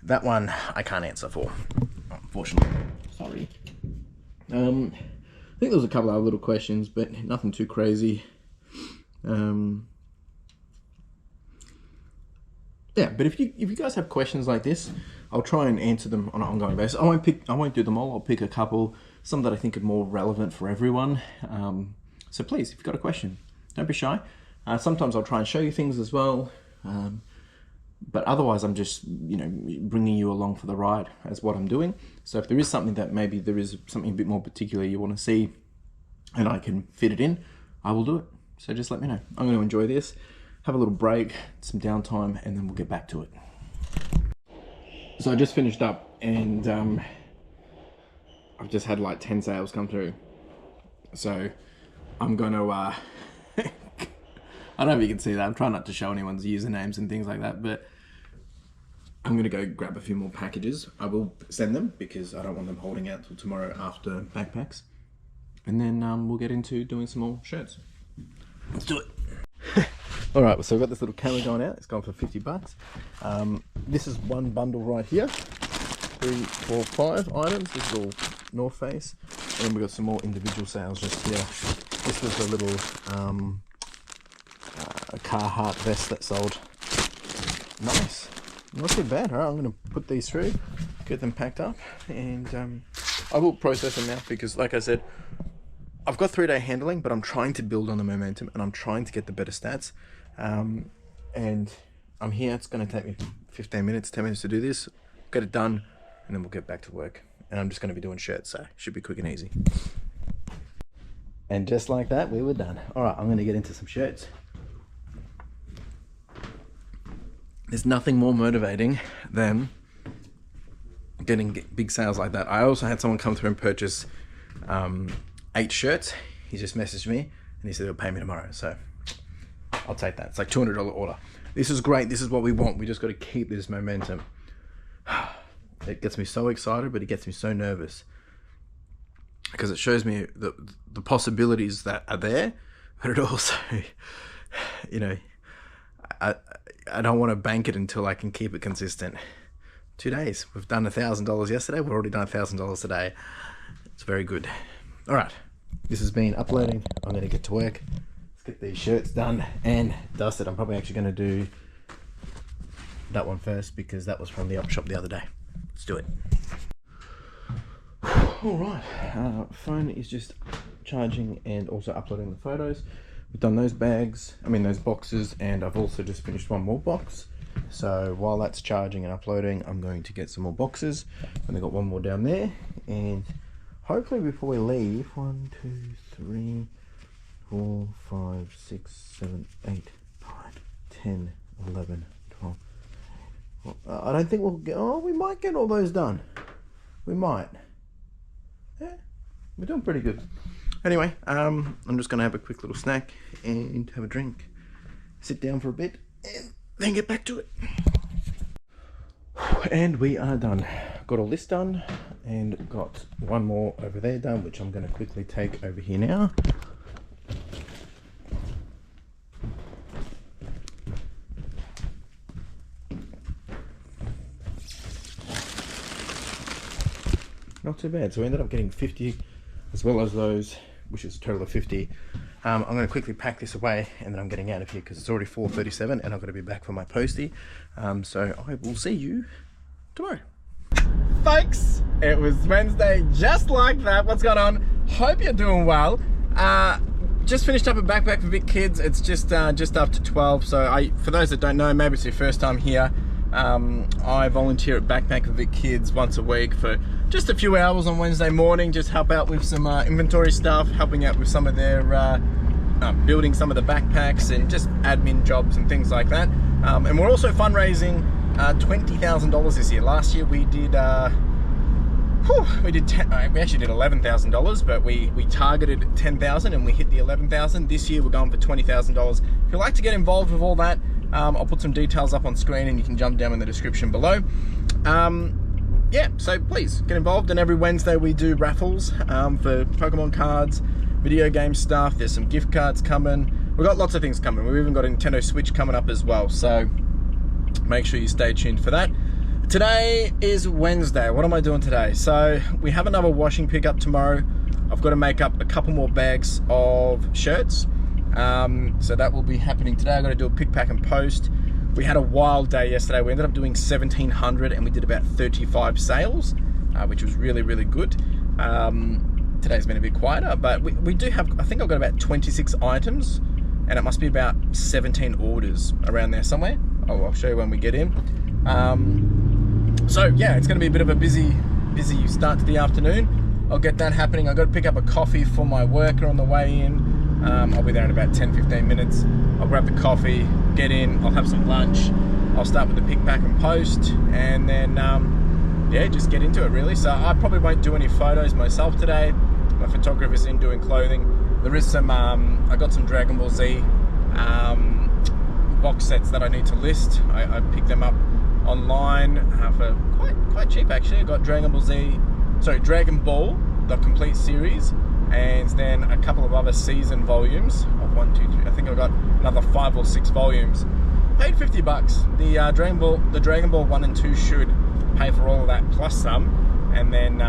[SPEAKER 1] that one I can't answer for, unfortunately. Sorry. I think there was a couple other little questions, but nothing too crazy. Yeah, but if you guys have questions like this, I'll try and answer them on an ongoing basis. I won't do them all. I'll pick a couple, some that I think are more relevant for everyone. So please, if you've got a question, don't be shy. Sometimes I'll try and show you things as well. But otherwise, I'm just, bringing you along for the ride as what I'm doing. So if there is something that maybe there is something a bit more particular you want to see and I can fit it in, I will do it. So just let me know. I'm going to enjoy this, have a little break, some downtime, and then we'll get back to it. So I just finished up, and I've just had like 10 sales come through. So I'm going to, I don't know if you can see that. I'm trying not to show anyone's usernames and things like that, but I'm going to go grab a few more packages. I will send them because I don't want them holding out till tomorrow after backpacks. And then we'll get into doing some more shirts. Let's do it. All right, so I've got this little camera going out. It's gone for 50 bucks. This is one bundle right here. 3, 4, 5 items. This is all North Face. And then we've got some more individual sales just here. This was a little a Carhartt vest that sold. Nice. Not too bad. All right, I'm going to put these through, get them packed up, and I will process them now because, like I said, I've got 3-day handling, but I'm trying to build on the momentum and I'm trying to get the better stats. And I'm here. It's going to take me 15 minutes, 10 minutes to do this, get it done, and then we'll get back to work. And I'm just going to be doing shirts, so it should be quick and easy. And just like that, we were done. All right, I'm going to get into some shirts. There's nothing more motivating than getting big sales like that. I also had someone come through and purchase 8 shirts. He just messaged me and he said he'll pay me tomorrow. So I'll take that. It's like $200 order. This is great. This is what we want. We just got to keep this momentum. It gets me so excited, but it gets me so nervous because it shows me the possibilities that are there, but it also, you know, I don't want to bank it until I can keep it consistent. 2 days. We've done $1,000 yesterday. We've already done $1,000 today. It's very good. All right. This has been uploading. I'm going to get to work. Let's get these shirts done and dusted. I'm probably actually going to do that one first because that was from the op shop the other day. Let's do it. All right. Phone is just charging and also uploading the photos. We've done those those boxes, and I've also just finished one more box. So while that's charging and uploading, I'm going to get some more boxes. And I've got one more down there, and hopefully before we leave, 1, 2, 3, 4, 5, 6, 7, 8, 9, 10, 11, 12. Well, I don't think we'll get, we might get all those done. We might. Yeah, we're doing pretty good. Anyway, I'm just going to have a quick little snack and have a drink, sit down for a bit, and then get back to it. And we are done. Got all this done and got one more over there done, which I'm going to quickly take over here now. Not too bad. So we ended up getting 50 as well as those, which is a total of 50. I'm going to quickly pack this away and then I'm getting out of here because it's already 4:37 and I've got to be back for my postie. So I will see you tomorrow. Folks, it was Wednesday just like that. What's going on? Hope you're doing well. Just finished up a backpack for Vic Kids. It's just after 12. So for those that don't know, maybe it's your first time here. I volunteer at Backpack for Vic Kids once a week for just a few hours on Wednesday morning, just help out with some inventory stuff, helping out with some of their building some of the backpacks and just admin jobs and things like that. And we're also fundraising $20,000 this year. Last year we did we actually did $11,000, but we targeted $10,000 and we hit the $11,000. This year we're going for $20,000. If you'd like to get involved with all that, I'll put some details up on screen and you can jump down in the description below. Yeah, so please get involved. And every Wednesday we do raffles for Pokemon cards, video game stuff. There's some gift cards coming. We've got lots of things coming. We've even got a Nintendo Switch coming up as well. So make sure you stay tuned for that. Today is Wednesday. What am I doing today? So we have another washing pickup tomorrow. I've got to make up a couple more bags of shirts. So that will be happening today. I've got to do a pick, pack and post. We had a wild day yesterday. We ended up doing 1,700 and we did about 35 sales, which was really, really good. Today's been a bit quieter, but we do have, I think I've got about 26 items and it must be about 17 orders around there somewhere. I'll show you when we get in. So yeah, it's going to be a bit of a busy start to the afternoon. I'll get that happening. I've got to pick up a coffee for my worker on the way in. I'll be there in about 10-15 minutes. I'll grab the coffee, get in, I'll have some lunch. I'll start with the pick, pack and post, and then yeah, just get into it really. So I probably won't do any photos myself today. My photographer's in doing clothing. There is some, I got some Dragon Ball Z box sets that I need to list. I picked them up online for quite cheap actually. I got Dragon Ball, the complete series, and then a couple of other season volumes of 1, 2, 3. I think I got another 5 or 6 volumes. Paid $50. The Dragon Ball 1 and 2 should pay for all of that plus some, and then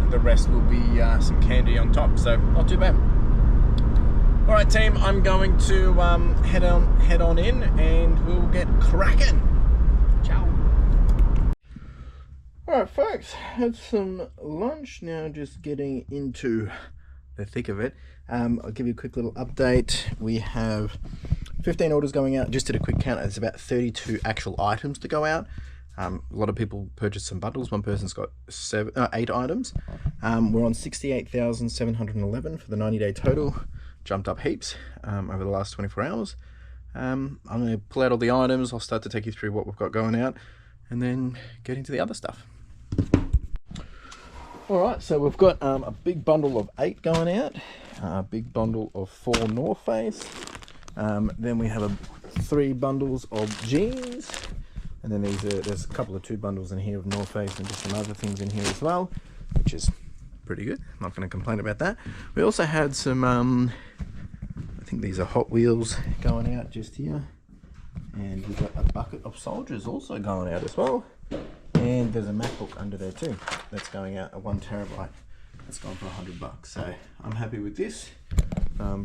[SPEAKER 1] the rest will be some candy on top. So not too bad. All right, team. I'm going to head on in, and we'll get cracking. Ciao. All right, folks. Had some lunch. Now just getting into the thick of it. I'll give you a quick little update. We have 15 orders going out. Just did a quick count. There's about 32 actual items to go out. A lot of people purchased some bundles. One person's got 8 items. We're on 68,711 for the 90-day total. Jumped up heaps over the last 24 hours. I'm going to pull out all the items. I'll start to take you through what we've got going out and then get into the other stuff. Alright, so we've got a big bundle of 8 going out, a big bundle of 4 North Face, then we have 3 bundles of jeans, and then there's a couple of 2 bundles in here of North Face and just some other things in here as well, which is pretty good. I'm not going to complain about that. We also had some, I think these are Hot Wheels going out just here. And we've got a bucket of soldiers also going out as well. And there's a MacBook under there too. That's going out, a 1 terabyte. That's gone for $100. So I'm happy with this.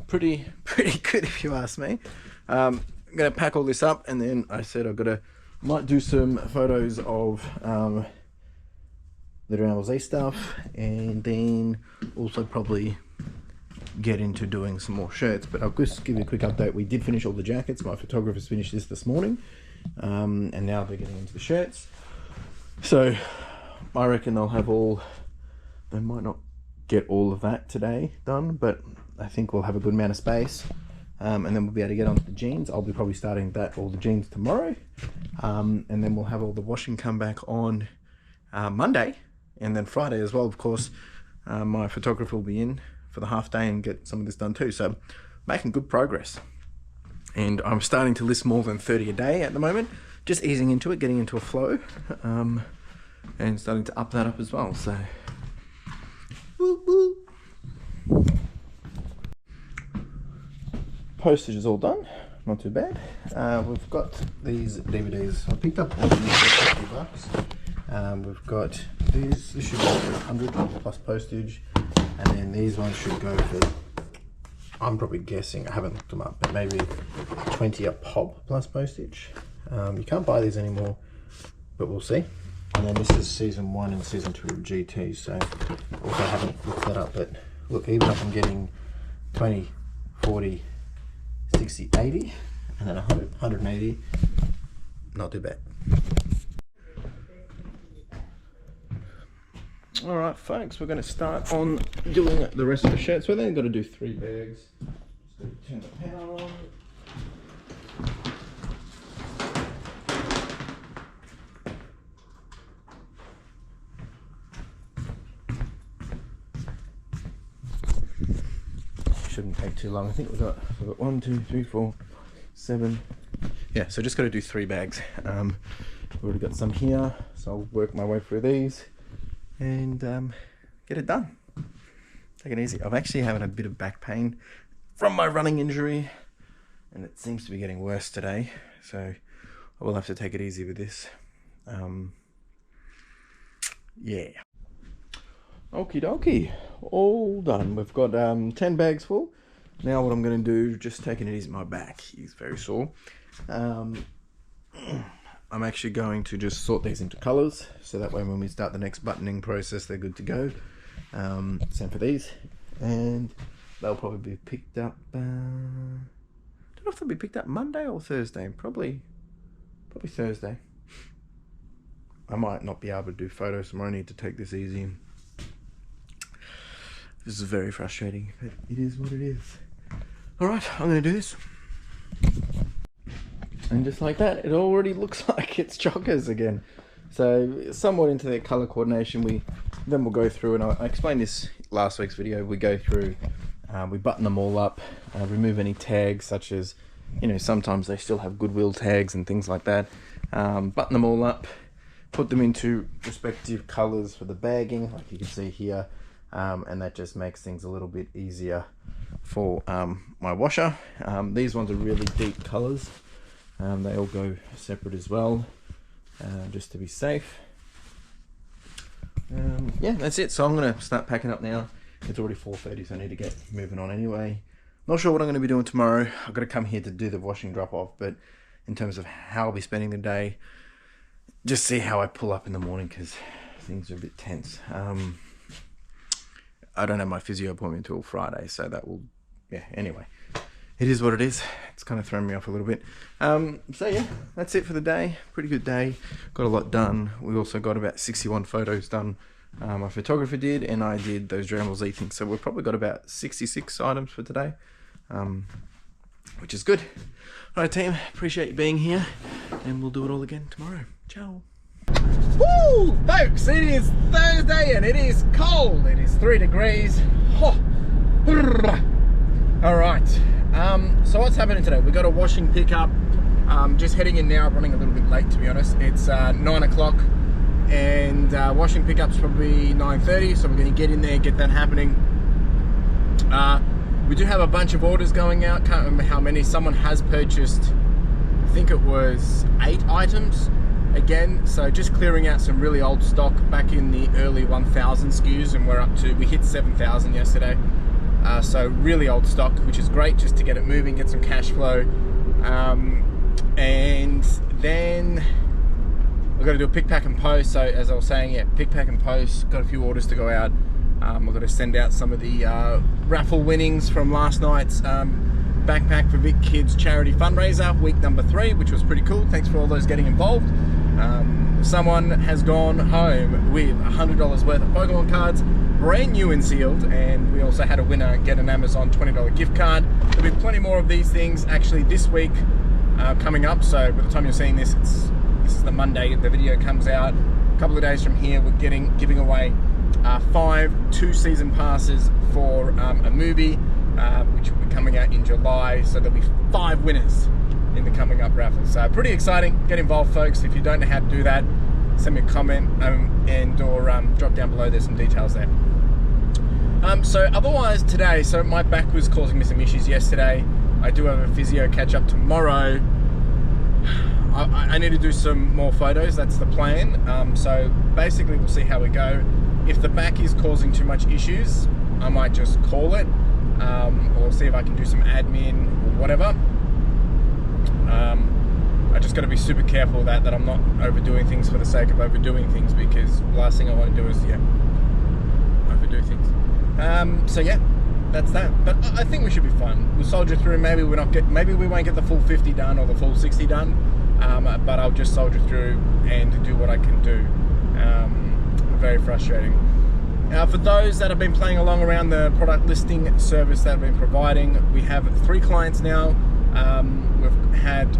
[SPEAKER 1] Pretty good if you ask me. I'm gonna pack all this up, and then I said might do some photos of the Dragon Ball Z stuff, and then also probably get into doing some more shirts. But I'll just give you a quick update. We did finish all the jackets. My photographers finished this morning, and now they're getting into the shirts. So I reckon they'll have they might not get all of that today done, but I think we'll have a good amount of space, and then we'll be able to get onto the jeans. I'll be probably starting all the jeans tomorrow, and then we'll have all the washing come back on Monday, and then Friday as well, of course. My photographer will be in for the half day and get some of this done too, so making good progress. And I'm starting to list more than 30 a day at the moment, just easing into it, getting into a flow, and starting to up that up as well. So woo woo. Postage is all done, not too bad. We've got these DVDs. I picked up all these for $50. We've got these. This should go for 100 plus postage, and then these ones should go for, I'm probably guessing, I haven't looked them up, but maybe 20 a pop plus postage. You can't buy these anymore, but we'll see. And then this is season 1 and season 2 of GT, so also haven't looked that up, but look, even if I'm getting 20, 40, 60, 80, and then 100, 180, not too bad. All right, folks, we're going to start on doing the rest of the shirts. We're then going to do 3 bags. Just going to turn the pen on. Shouldn't take too long. I think we've got 1, 2, 3, 4, 7. Yeah, so just got to do 3 bags. We've already got some here, so I'll work my way through these and get it done. Take it easy. I've actually having a bit of back pain from my running injury, and it seems to be getting worse today, so I will have to take it easy with this. Yeah. Okie dokie, all done. We've got 10 bags full. Now what I'm going to do, just taking it easy, my back is very sore. I'm actually going to just sort these into colors, so that way when we start the next buttoning process, they're good to go. Same for these, and they'll probably be picked up, don't know if they'll be picked up Monday or Thursday, probably Thursday. I might not be able to do photos tomorrow. I need to take this easy. This is very frustrating, but it is what it is. Alright, I'm going to do this. And just like that, it already looks like it's chockers again. So, somewhat into their colour coordination, then we'll go through, and I explained this last week's video, we go through, we button them all up, remove any tags, such as, sometimes they still have goodwill tags and things like that. Button them all up, put them into respective colours for the bagging, like you can see here. And that just makes things a little bit easier for my washer. These ones are really deep colors. They all go separate as well, just to be safe. Yeah, that's it. So I'm going to start packing up now. It's already 4:30, so I need to get moving on anyway. Not sure what I'm going to be doing tomorrow. I've got to come here to do the washing drop off, but in terms of how I'll be spending the day, just see how I pull up in the morning, because things are a bit tense. I don't have my physio appointment until Friday, so that will, yeah, anyway. It is what it is. It's kind of thrown me off a little bit. So yeah, that's it for the day. Pretty good day. Got a lot done. We also got about 61 photos done. My photographer did, and I did those Dragon Ball Z things. So we've probably got about 66 items for today, which is good. All right, team, appreciate you being here, and we'll do it all again tomorrow. Ciao. Woo! Folks, it is Thursday and it is cold. It is 3 degrees. Oh. Alright, so what's happening today? We got a washing pickup. Just heading in now, running a little bit late to be honest. It's 9 o'clock and washing pickup's probably 9:30, so we're going to get in there, get that happening. We do have a bunch of orders going out. Can't remember how many. Someone has purchased, I think it was 8 items again, so just clearing out some really old stock back in the early 1000 SKUs, and we hit 7,000 yesterday. So really old stock, which is great, just to get it moving, get some cash flow. And then I've got to do a pick, pack and post. So as I was saying, yeah, pick, pack and post, got a few orders to go out. I've got to send out some of the raffle winnings from last night's Backpack for Vic Kids charity fundraiser, week number 3, which was pretty cool. Thanks for all those getting involved. Someone has gone home with $100 worth of Pokemon cards, brand new and sealed, and we also had a winner get an Amazon $20 gift card. There'll be plenty more of these things actually this week coming up, so by the time you're seeing this, this is the Monday the video comes out. A couple of days from here, we're giving away 5 2-season passes for a movie, which will be coming out in July, so there'll be 5 winners in the coming up raffle. So pretty exciting. Get involved, folks. If you don't know how to do that, send me a comment or drop down below. There's some details there. So otherwise today, so my back was causing me some issues yesterday. I do have a physio catch up tomorrow. I need to do some more photos. That's the plan. So basically we'll see how we go. If the back is causing too much issues, I might just call it, or see if I can do some admin or whatever. I just got to be super careful that I'm not overdoing things for the sake of overdoing things, because the last thing I want to do is overdo things. So yeah, that's that. But I think we should be fine. We'll soldier through. Maybe we won't get the full 50 done or the full 60 done, but I'll just soldier through and do what I can do. Very frustrating. For those that have been playing along around the product listing service that I've been providing, we have 3 clients now. We've had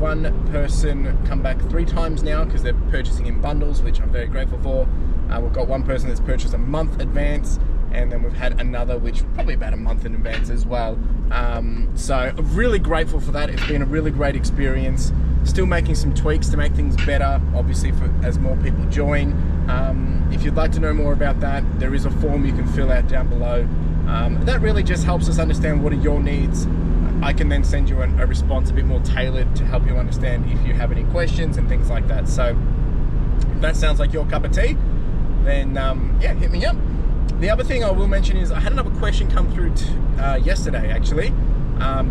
[SPEAKER 1] one person come back 3 times now because they're purchasing in bundles, which I'm very grateful for. We've got one person that's purchased a month advance, and then we've had another which probably about a month in advance as well. So I'm really grateful for that. It's been a really great experience. Still making some tweaks to make things better, obviously, as more people join. If you'd like to know more about that, there is a form you can fill out down below. That really just helps us understand what are your needs. I can then send you a response a bit more tailored to help you understand if you have any questions and things like that. So if that sounds like your cup of tea, then yeah, hit me up. The other thing I will mention is I had another question come through yesterday actually,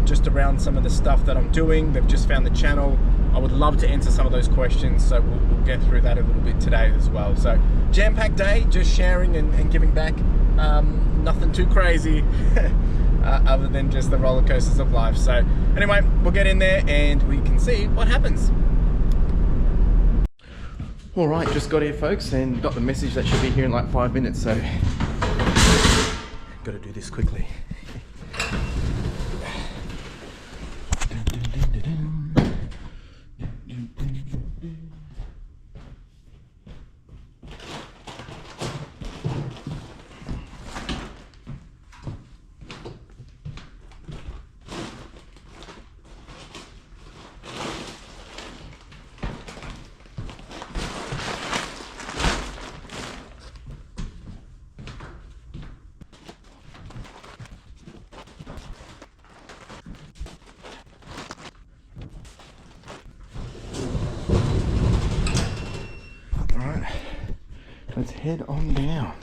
[SPEAKER 1] just around some of the stuff that I'm doing. They've just found the channel. I would love to answer some of those questions, so we'll get through that a little bit today as well. So jam-packed day, just sharing and giving back. Nothing too crazy other than just the roller coasters of life. So anyway, we'll get in there and we can see what happens. All right, just got here, folks, and got the message that should be here in like 5 minutes, so got to do this quickly. Let's head on down.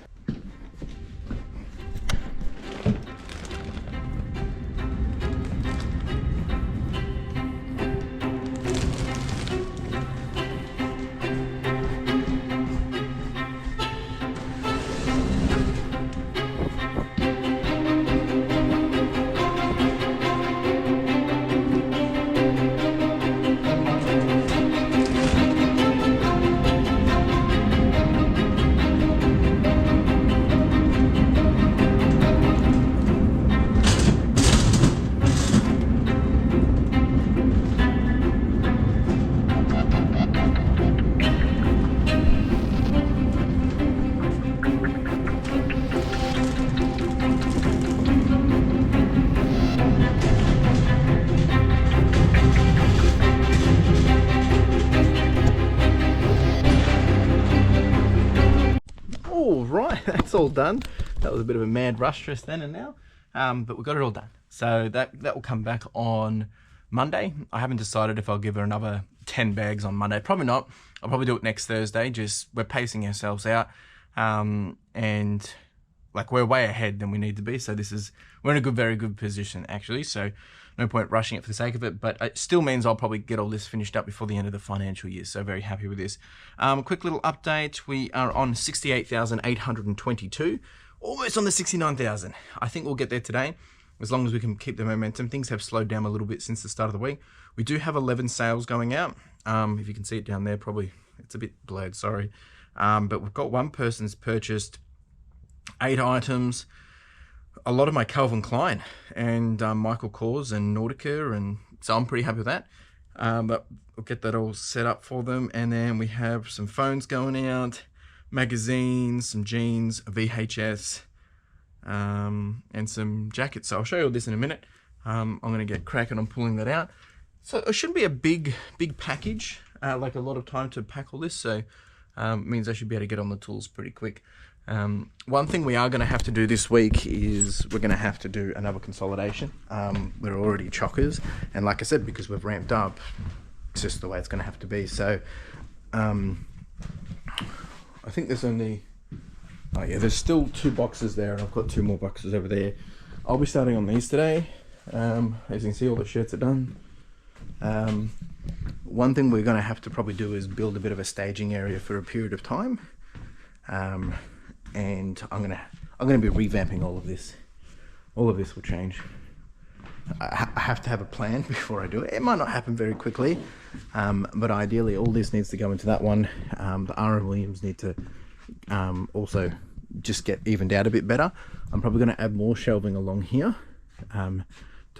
[SPEAKER 1] that's all done. That was a bit of a mad rush just then and now, but we got it all done. So that will come back on Monday. I haven't decided if I'll give her another 10 bags on Monday. Probably not. I'll probably do it next Thursday. Just we're pacing ourselves out, and like we're way ahead than we need to be. So we're in a very good position actually. So no point rushing it for the sake of it, but it still means I'll probably get all this finished up before the end of the financial year. So very happy with this. Quick little update. We are on 68,822, almost on the 69,000. I think we'll get there today, as long as we can keep the momentum. Things have slowed down a little bit since the start of the week. We do have 11 sales going out. If you can see it down there, probably it's a bit blurred, sorry. But we've got one person's purchased 8 items. A lot of my Calvin Klein and Michael Kors and Nautica, and so I'm pretty happy with that. But we'll get that all set up for them. And then we have some phones going out, magazines, some jeans, a VHS, and some jackets. So I'll show you all this in a minute. I'm going to get cracking on pulling that out. So it shouldn't be a big package, like a lot of time to pack all this. So it means I should be able to get on the tools pretty quick. One thing we are going to have to do this week is we're going to have to do another consolidation. We're already chockers, and like I said, because we've ramped up, it's just the way it's going to have to be. So I think there's only, oh yeah, there's still 2 boxes there, and I've got 2 more boxes over there. I'll be starting on these today. As you can see, all the shirts are done. One thing we're going to have to probably do is build a bit of a staging area for a period of time. And I'm gonna be revamping all of this. All of this will change. I have to have a plan before I do it. It might not happen very quickly, but ideally all this needs to go into that one. The R.M. Williams need to also just get evened out a bit better. I'm probably going to add more shelving along here to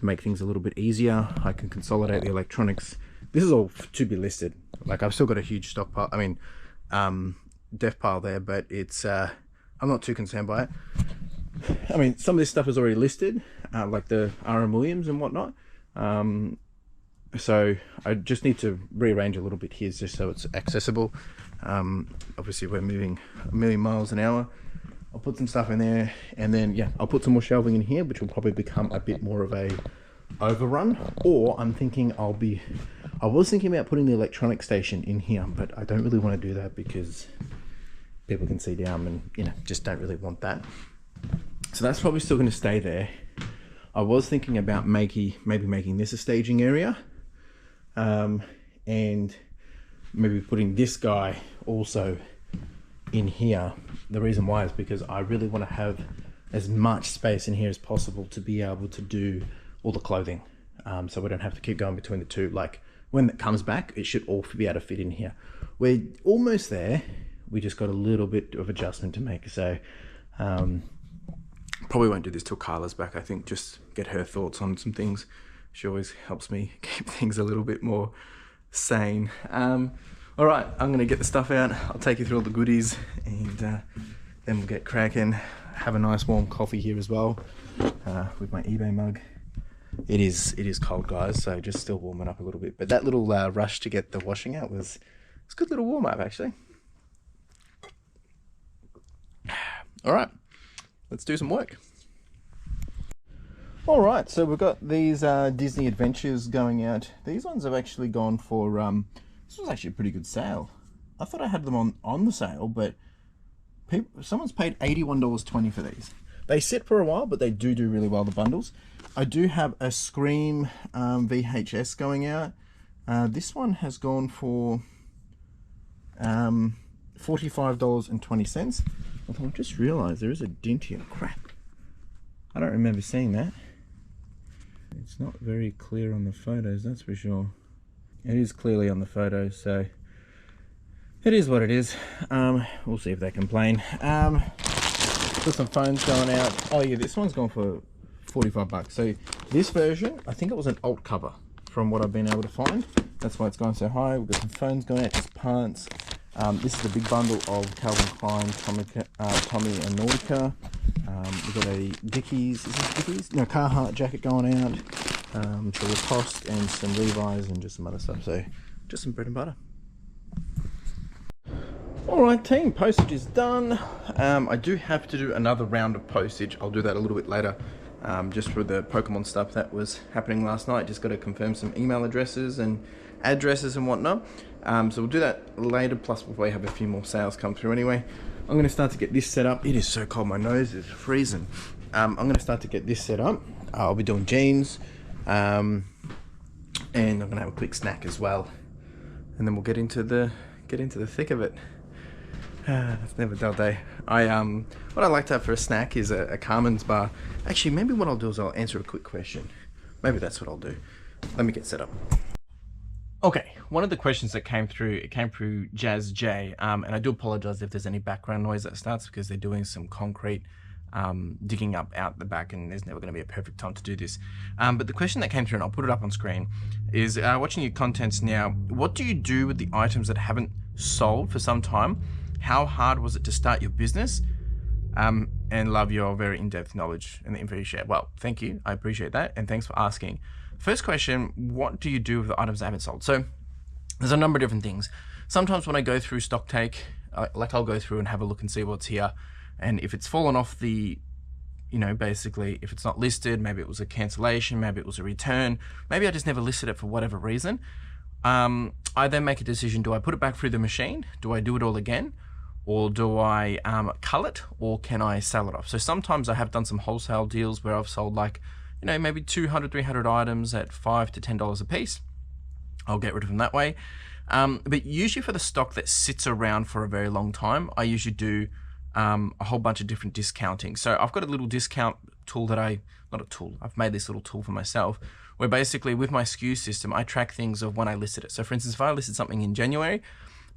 [SPEAKER 1] make things a little bit easier. I can consolidate the electronics. This is all to be listed. Like, I've still got a huge stockpile. I mean, def pile there, but it's I'm not too concerned by it. I mean, some of this stuff is already listed, like the R.M. Williams and whatnot. So I just need to rearrange a little bit here just so it's accessible. Obviously we're moving a million miles an hour. I'll put some stuff in there, and then yeah, I'll put some more shelving in here, which will probably become a bit more of a overrun. Or I was thinking about putting the electronic station in here, but I don't really want to do that because people can see down, and just don't really want that. So that's probably still going to stay there. I was thinking about maybe making this a staging area, and maybe putting this guy also in here. The reason why is because I really want to have as much space in here as possible to be able to do all the clothing, so we don't have to keep going between the two. Like, when it comes back, it should all be able to fit in here. We're almost there. We just got a little bit of adjustment to make. So probably won't do this till Carla's back. I think just get her thoughts on some things. She always helps me keep things a little bit more sane. All right, I'm gonna get the stuff out. I'll take you through all the goodies, and then we'll get cracking. Have a nice warm coffee here as well, with my eBay mug. It is cold, guys, so just still warming up a little bit. But that little rush to get the washing out was a good little warm up actually. All right, let's do some work. All right, so we've got these Disney Adventures going out. These ones have actually gone for, this was actually a pretty good sale. I thought I had them on the sale, but someone's paid $81.20 for these. They sit for a while, but they do really well, the bundles. I do have a Scream VHS going out. This one has gone for $45.20. Although I just realised there is a dent here. Crap. I don't remember seeing that. It's not very clear on the photos, that's for sure. It is clearly on the photos, so it is what it is. We'll see if they complain. Got some phones going out. Oh yeah, this one's gone for 45 bucks. So this version, I think it was an alt cover from what I've been able to find. That's why it's gone so high. We've got some phones going out, just pants. This is a big bundle of Calvin Klein, Tommy and Nautica. We've got a Dickies, is this Dickies? No, Carhartt jacket going out. Some Lacoste and some Levi's and just some other stuff. So just some bread and butter. Alright team, postage is done. I do have to do another round of postage. I'll do that a little bit later, just for the Pokemon stuff that was happening last night. Just got to confirm some email addresses and addresses and whatnot. So we'll do that later, plus we'll probably have a few more sales come through anyway. I'm going to start to get this set up. It is so cold, my nose is freezing. I'm going to start to get this set up. I'll be doing jeans, and I'm going to have a quick snack as well. And then we'll get into the thick of it. It's never a dull day. What I like to have for a snack is a Carmen's bar. Actually, maybe what I'll do is I'll answer a quick question. Maybe that's what I'll do. Let me get set up. Okay, one of the questions that came through, it came through Jazz J, and I do apologize if there's any background noise that starts because they're doing some concrete digging up out the back, and there's never going to be a perfect time to do this. But the question that came through, and I'll put it up on screen, is watching your contents now, what do you do with the items that haven't sold for some time? How hard was it to start your business? And love your very in-depth knowledge and the info you share. Well, thank you. I appreciate that. And thanks for asking. First question, what do you do with the items that haven't sold? So there's a number of different things. Sometimes when I go through stock take, I'll go through and have a look and see what's here. And if it's fallen off the, basically, if it's not listed, maybe it was a cancellation, maybe it was a return, maybe I just never listed it for whatever reason. I then make a decision, do I put it back through the machine? Do I do it all again? Or do I cull it, or can I sell it off? So sometimes I have done some wholesale deals where I've sold like, maybe 200, 300 items at $5 to $10 a piece. I'll get rid of them that way. But usually for the stock that sits around for a very long time, I usually do a whole bunch of different discounting. So I've got a little discount tool that I've made this little tool for myself, where basically with my SKU system, I track things of when I listed it. So for instance, if I listed something in January,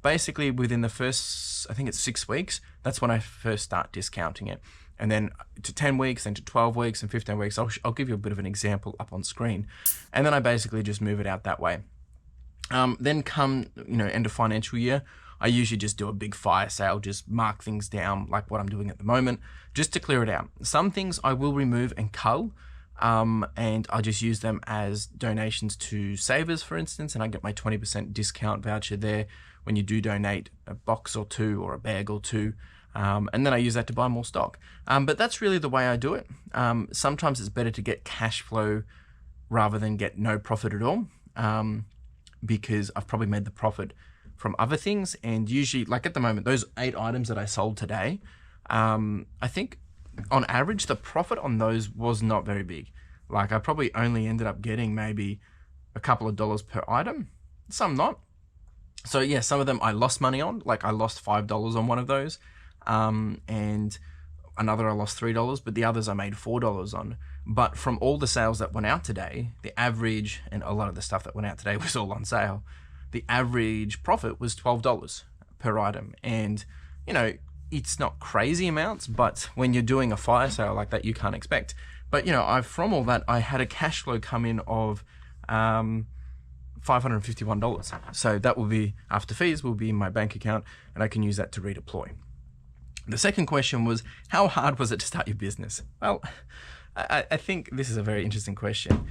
[SPEAKER 1] basically within the first, I think it's 6 weeks, that's when I first start discounting it. And then to 10 weeks, then to 12 weeks and 15 weeks, I'll give you a bit of an example up on screen. And then I basically just move it out that way. Then come, end of financial year, I usually just do a big fire sale, just mark things down like what I'm doing at the moment, just to clear it out. Some things I will remove and cull, and I just use them as donations to savers, for instance, and I get my 20% discount voucher there when you do donate a box or two or a bag or two, and then I use that to buy more stock. But that's really the way I do it. Sometimes it's better to get cash flow rather than get no profit at all, because I've probably made the profit from other things. And usually, like at the moment, those 8 items that I sold today, I think on average, the profit on those was not very big. Like I probably only ended up getting maybe a couple of dollars per item, some not. So yeah, some of them I lost money on, like I lost $5 on one of those, and another I lost $3, but the others I made $4 on. But from all the sales that went out today, the average, and a lot of the stuff that went out today was all on sale, the average profit was $12 per item. And, it's not crazy amounts, but when you're doing a fire sale like that, you can't expect. But, from all that, I had a cash flow come in of $551. So that will be, after fees, will be in my bank account, and I can use that to redeploy. The second question was, how hard was it to start your business? Well, I think this is a very interesting question,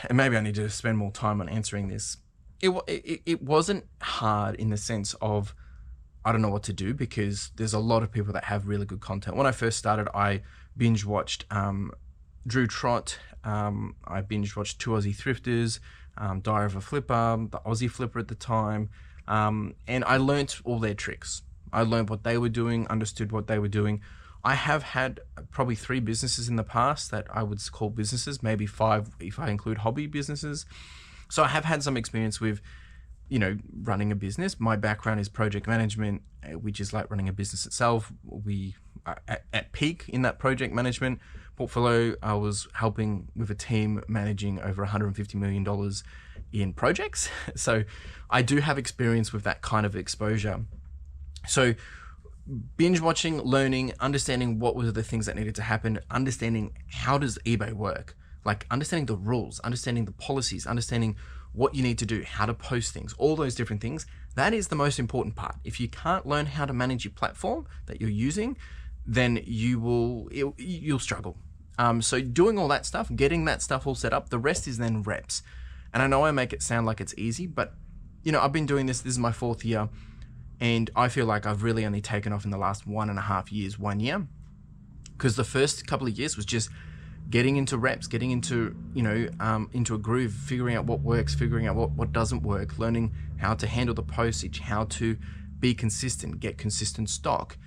[SPEAKER 1] and maybe I need to spend more time on answering this. It wasn't hard in the sense of, I don't know what to do, because there's a lot of people that have really good content. When I first started, I binge watched Drew Trott, I binge watched 2 Aussie Thrifters, Diary of a Flipper, the Aussie Flipper at the time, and I learnt all their tricks. I learned what they were doing, understood what they were doing. I have had probably 3 businesses in the past that I would call businesses, maybe 5 if I include hobby businesses. So I have had some experience with, running a business. My background is project management, which is like running a business itself. We are at peak in that project management portfolio. I was helping with a team managing over $150 million in projects. So I do have experience with that kind of exposure. So binge watching, learning, understanding what were the things that needed to happen, understanding how does eBay work, like understanding the rules, understanding the policies, understanding what you need to do, how to post things, all those different things. That is the most important part. If you can't learn how to manage your platform that you're using, then you'll struggle. So doing all that stuff, getting that stuff all set up, the rest is then reps. And I know I make it sound like it's easy, but I've been doing this is my 4th year. And I feel like I've really only taken off in the last 1.5 years, 1 year, because the first couple of years was just getting into reps, getting into, into a groove, figuring out what works, figuring out what doesn't work, learning how to handle the postage, how to be consistent, get consistent stock,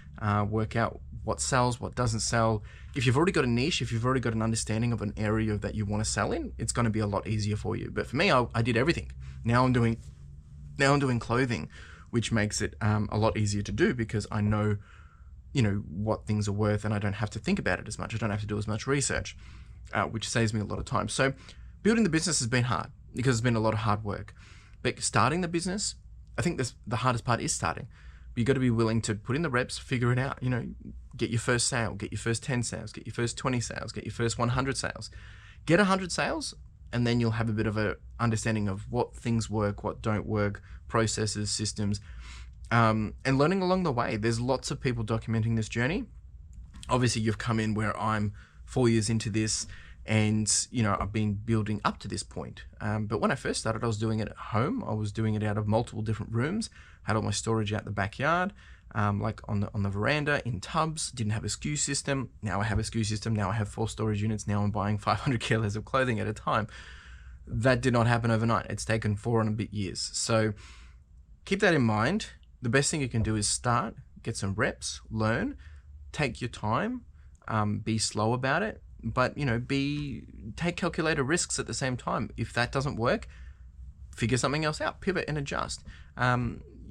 [SPEAKER 1] work out what sells, what doesn't sell. If you've already got a niche, if you've already got an understanding of an area that you want to sell in, it's going to be a lot easier for you. But for me, I did everything. Now I'm doing clothing, which makes it a lot easier to do because I know what things are worth, and I don't have to think about it as much. I don't have to do as much research, which saves me a lot of time. So building the business has been hard because it's been a lot of hard work. But starting the business, I think the hardest part is starting. But you got to be willing to put in the reps, figure it out, get your first sale, get your first 10 sales, get your first 20 sales, get your first 100 sales. Get 100 sales, and then you'll have a bit of a understanding of what things work, what don't work, processes, systems, and learning along the way. There's lots of people documenting this journey. Obviously, you've come in where I'm 4 years into this, and I've been building up to this point. But when I first started, I was doing it at home. I was doing it out of multiple different rooms. Had all my storage out the backyard, like on the veranda, in tubs. Didn't have a SKU system. Now I have a SKU system. Now I have 4 storage units. Now I'm buying 500 kilos of clothing at a time. That did not happen overnight. It's taken 4 and a bit years. So keep that in mind. The best thing you can do is start, get some reps, learn, take your time, be slow about it, but take calculated risks at the same time. If that doesn't work, figure something else out, pivot and adjust.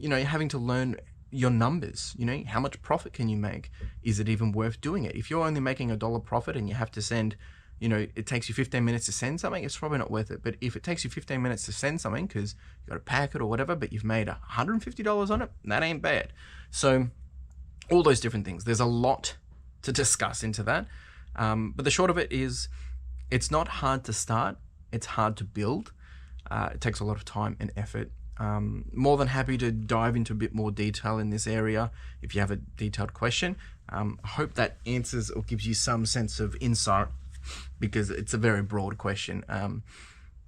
[SPEAKER 1] You're having to learn your numbers. How much profit can you make? Is it even worth doing it? If you're only making $1 profit and you have to send, it takes you 15 minutes to send something, it's probably not worth it. But if it takes you 15 minutes to send something because you got to pack it or whatever, but you've made $150 on it, that ain't bad. So all those different things. There's a lot to discuss into that. But the short of it is, it's not hard to start. It's hard to build. It takes a lot of time and effort. More than happy to dive into a bit more detail in this area if you have a detailed question. I hope that answers or gives you some sense of insight, because it's a very broad question.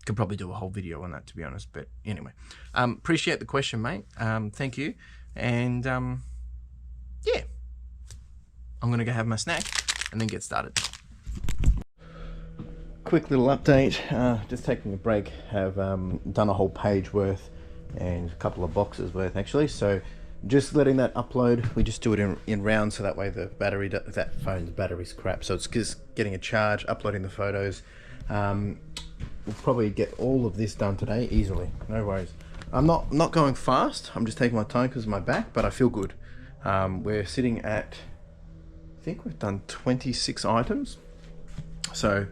[SPEAKER 1] Could probably do a whole video on that, to be honest. But anyway, appreciate the question, mate. Thank you. And yeah, I'm going to go have my snack and then get started. Quick little update. Just taking a break. Have done a whole page worth and a couple of boxes worth, actually. So just letting that upload. We just do it in rounds, so that way the battery, that phone's battery's crap. So it's just getting a charge, uploading the photos. We'll probably get all of this done today easily. No worries. I'm not going fast. I'm just taking my time because of my back, but I feel good. We're sitting at, I think we've done 26 items. So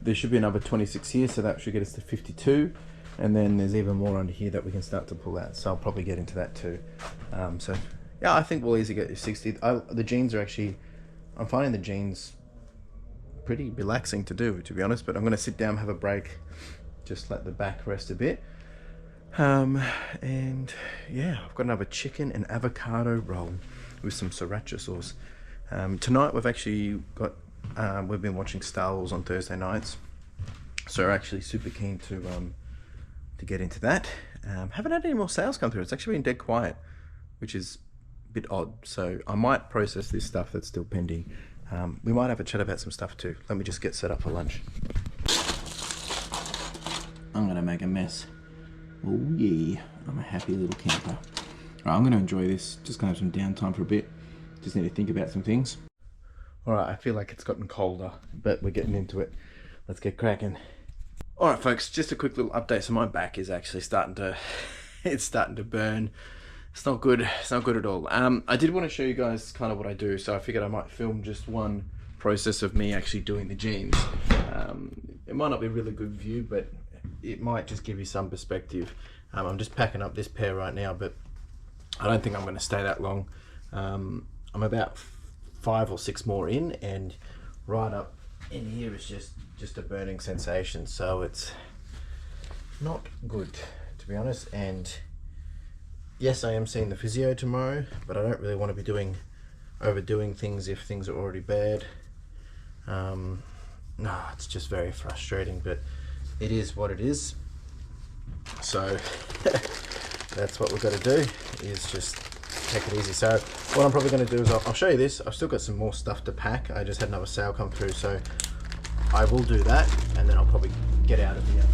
[SPEAKER 1] there should be another 26 here, so that should get us to 52. And then there's even more under here that we can start to pull out. So I'll probably get into that too. So yeah, I think we'll easily get to 60. The jeans are actually, I'm finding the jeans pretty relaxing to do, to be honest. But I'm going to sit down, have a break, just let the back rest a bit. And yeah, I've got another chicken and avocado roll with some sriracha sauce. Tonight we've actually got, we've been watching Star Wars on Thursday nights. So we're actually super keen to get into that. Haven't had any more sales come through. It's actually been dead quiet, which is a bit odd. So I might process this stuff that's still pending. We might have a chat about some stuff too. Let me just get set up for lunch. I'm gonna make a mess. Oh yeah, I'm a happy little camper. All right, I'm gonna enjoy this. Just gonna have some downtime for a bit. Just need to think about some things. All right, I feel like it's gotten colder, but we're getting into it. Let's get cracking. All right, folks, just a quick little update. So my back is actually starting to, it's starting to burn. It's not good. It's not good at all. I did want to show you guys kind of what I do. So I figured I might film just one process of me actually doing the jeans. It might not be a really good view, but it might just give you some perspective. I'm just packing up this pair right now, but I don't think I'm going to stay that long. I'm about 5 or 6 more in, and right up in here is just a burning sensation. So it's not good, to be honest. And yes, I am seeing the physio tomorrow, but I don't really want to be overdoing things if things are already bad. No, it's just very frustrating, but it is what it is. So that's what we've got to do, is just take it easy. So what I'm probably going to do is I'll show you this. I've still got some more stuff to pack. I just had another sale come through, so I will do that, and then I'll probably get out of here.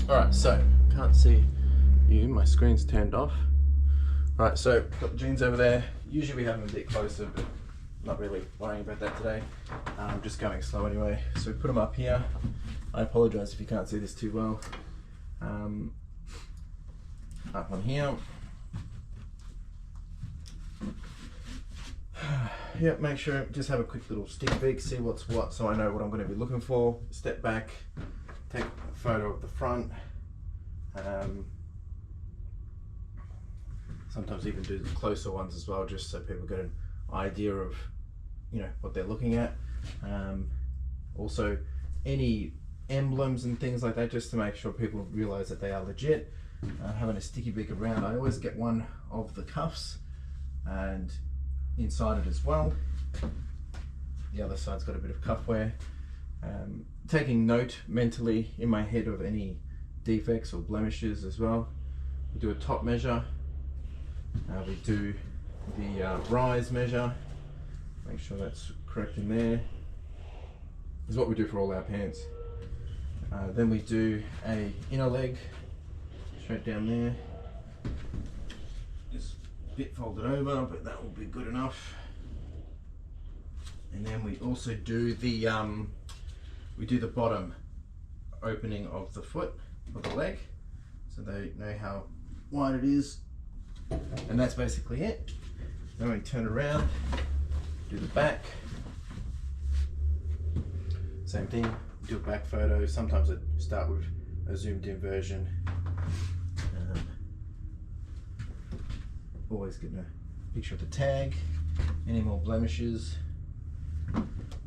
[SPEAKER 1] Alright, so can't see you, my screen's turned off. Alright, so got the jeans over there. Usually we have them a bit closer, but not really worrying about that today. I'm just going slow anyway. So we put them up here. I apologise if you can't see this too well. Up on here. Yeah, make sure, just have a quick little stick peek, see what's what, so I know what I'm going to be looking for. Step back, take a photo of the front. Sometimes even do the closer ones as well, just so people get an idea of, you know, what they're looking at. Also, any emblems and things like that, just to make sure people realize that they are legit. Having a sticky beak around, I always get one of the cuffs and inside it as well. The other side's got a bit of cuff wear. Taking note mentally in my head of any defects or blemishes as well. We do a top measure. We do the rise measure. Make sure that's correct in there. This is what we do for all our pants. Then we do a inner leg, straight down there. Just a bit folded over, but that will be good enough. And then we also do the bottom opening of the foot or the leg, so they know how wide it is. And that's basically it. Then we turn around, do the back. Same thing, do a back photo. Sometimes I start with a zoomed in version. Always getting a picture of the tag, any more blemishes.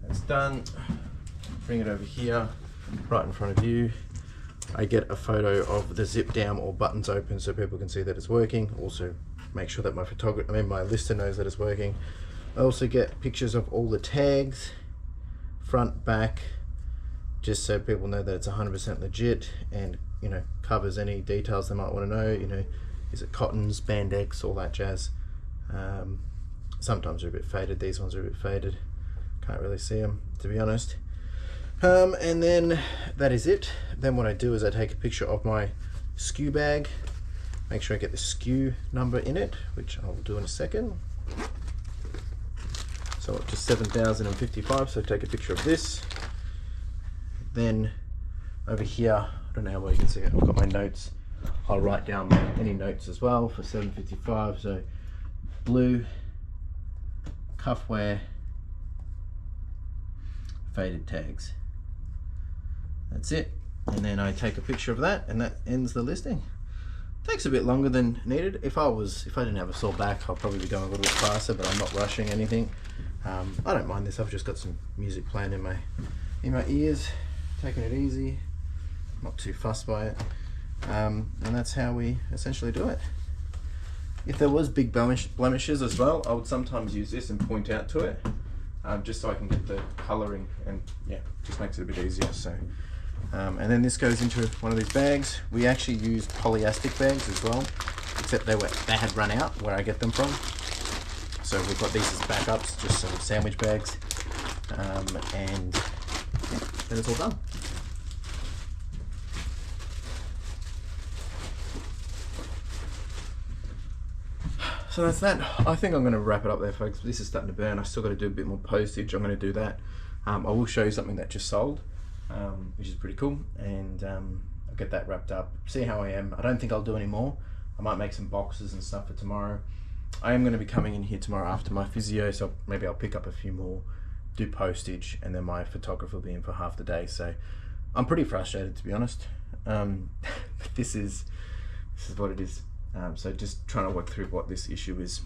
[SPEAKER 1] That's done. Bring it over here, right in front of you. I get a photo of the zip down or buttons open so people can see that it's working. Also make sure that my lister knows that it's working. I also get pictures of all the tags, front, back, just so people know that it's 100% legit, and, you know, covers any details they might want to know. You know, is it cottons, spandex, all that jazz. Sometimes they're a bit faded. These ones are a bit faded. Can't really see them, to be honest. And then that is it. Then what I do is I take a picture of my SKU bag, make sure I get the SKU number in it, which I'll do in a second. So up to 7,055, so take a picture of this. Then over here, I don't know how well you can see it, I've got my notes. I'll write down any notes as well for 755. So blue, cuff wear, faded tags. That's it. And then I take a picture of that, and that ends the listing. Takes a bit longer than needed. If I didn't have a sore back, I'll probably be going a little bit faster, but I'm not rushing anything. I don't mind this. I've just got some music playing in my ears, taking it easy, not too fussed by it. And that's how we essentially do it. If there was big blemishes as well, I would sometimes use this and point out to it, just so I can get the colouring, and yeah, just makes it a bit easier. So, and then this goes into one of these bags. We actually used polyastic bags as well, except they had run out where I get them from. So we've got these as backups, just some sandwich bags, and yeah, then it's all done. So that's that. I think I'm going to wrap it up there, folks. This is starting to burn. I still got to do a bit more postage. I'm going to do that. I will show you something that just sold, which is pretty cool, and I'll get that wrapped up. See how I am. I don't think I'll do any more. I might make some boxes and stuff for tomorrow. I am going to be coming in here tomorrow after my physio, so maybe I'll pick up a few more, do postage, and then my photographer will be in for half the day. So I'm pretty frustrated, to be honest. This is what it is. So just trying to work through what this issue is.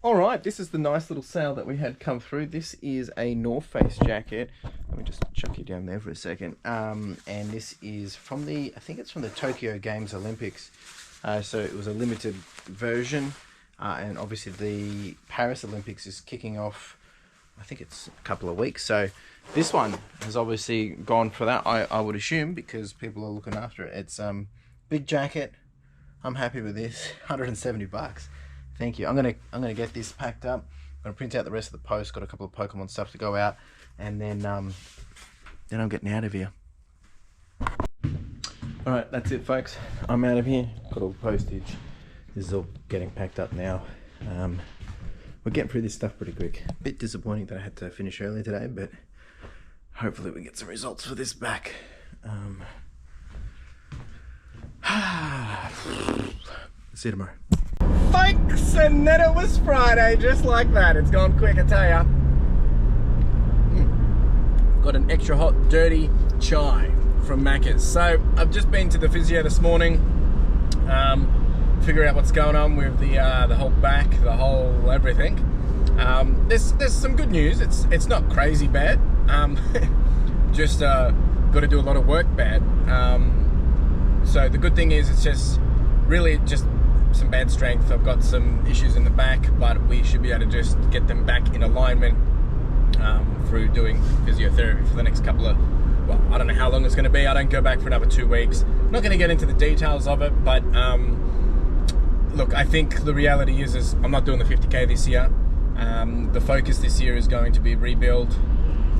[SPEAKER 1] All right, this is the nice little sale that we had come through. This is a North Face jacket. Let me just chuck you down there for a second. And this is from I think it's from the Tokyo Games Olympics. So it was a limited version. And obviously the Paris Olympics is kicking off I think it's a couple of weeks. So this one has obviously gone for that, I would assume, because people are looking after it. It's big jacket. I'm happy with this. 170 bucks. Thank you. I'm gonna get this packed up. I'm gonna print out the rest of the post. Got a couple of Pokemon stuff to go out, and then I'm getting out of here. All right, that's it, folks. I'm out of here. Got all the postage. This is all getting packed up now. We're getting through this stuff pretty quick. A bit disappointing that I had to finish early today, but hopefully we get some results for this back. See you tomorrow. Folks, and then it was Friday, just like that. It's gone quick, I tell ya. Got an extra hot, dirty chai from Macca's. So I've just been to the physio this morning, figure out what's going on with the whole back, the whole everything. There's some good news. It's not crazy bad. Just got to do a lot of work bad. So the good thing is it's just really just some bad strength. I've got some issues in the back, but we should be able to just get them back in alignment through doing physiotherapy for the next couple of, well, I don't know how long it's going to be. I don't go back for another 2 weeks. I'm not going to get into the details of it, but look, I think the reality is I'm not doing the 50K this year. The focus this year is going to be rebuild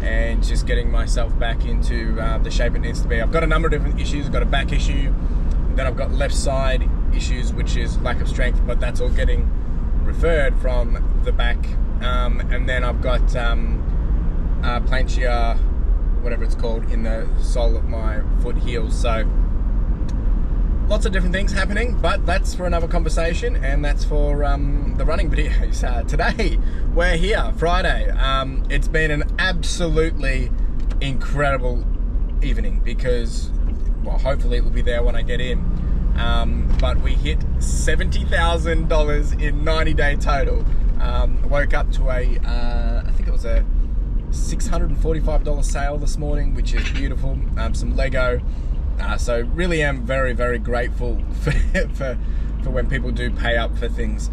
[SPEAKER 1] and just getting myself back into the shape it needs to be. I've got a number of different issues. I've got a back issue, then I've got left side issues, which is lack of strength, but that's all getting referred from the back. And then I've got plantar, whatever it's called, in the sole of my foot heels. So lots of different things happening, but that's for another conversation, and that's for the running videos. Today we're here, Friday. It's been an absolutely incredible evening because, well, hopefully it will be there when I get in. But we hit $70,000 in 90-day total. Woke up to I think it was a $645 sale this morning, which is beautiful. Some Lego. So really am very, very grateful for when people do pay up for things.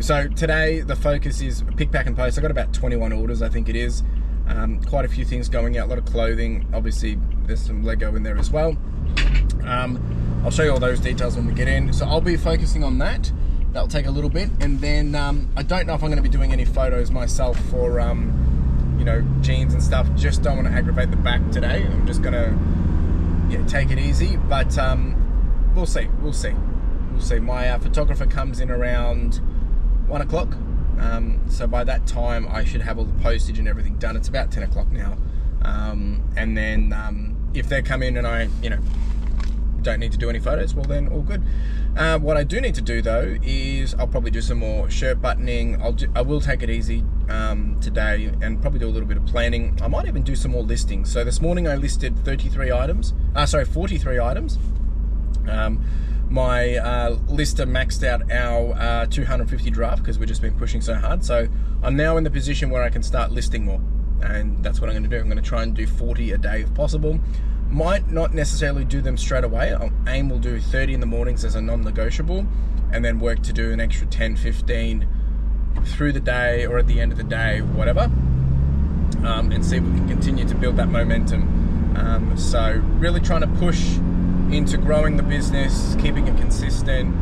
[SPEAKER 1] So today the focus is pick, pack and post. I got about 21 orders, I think it is. Quite a few things going out, a lot of clothing. Obviously there's some Lego in there as well. I'll show you all those details when we get in. So I'll be focusing on that. That'll take a little bit, and then I don't know if I'm going to be doing any photos myself for you know, jeans and stuff. Just don't want to aggravate the back today. I'm just gonna take it easy, but we'll see. My photographer comes in around 1 o'clock, so by that time I should have all the postage and everything done. It's about 10 o'clock now, and then if they come in and I don't need to do any photos, well then all good. What I do need to do though is I'll probably do some more shirt buttoning. I will take it easy today and probably do a little bit of planning. I might even do some more listings. So this morning I listed 43 items, 43 items. My lister maxed out our 250 draft because we've just been pushing so hard. So I'm now in the position where I can start listing more, and that's what I'm going to do. I'm going to try and do 40 a day if possible. Might not necessarily do them straight away. Aim will do 30 in the mornings as a non-negotiable, and then work to do an extra 10, 15 through the day or at the end of the day, whatever, and see if we can continue to build that momentum. So really trying to push into growing the business, keeping it consistent,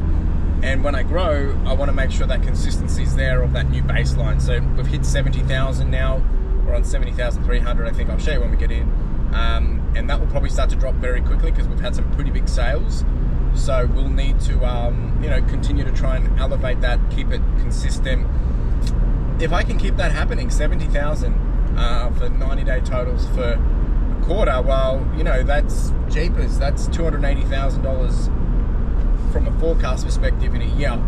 [SPEAKER 1] and when I grow, I want to make sure that consistency is there of that new baseline. So we've hit 70,000 now. We're on 70,300. I think I'll show you when we get in. And that will probably start to drop very quickly because we've had some pretty big sales. So we'll need to, continue to try and elevate that, keep it consistent. If I can keep that happening, 70,000 for 90-day totals for a quarter, well, that's jeepers. That's $280,000 from a forecast perspective in a year,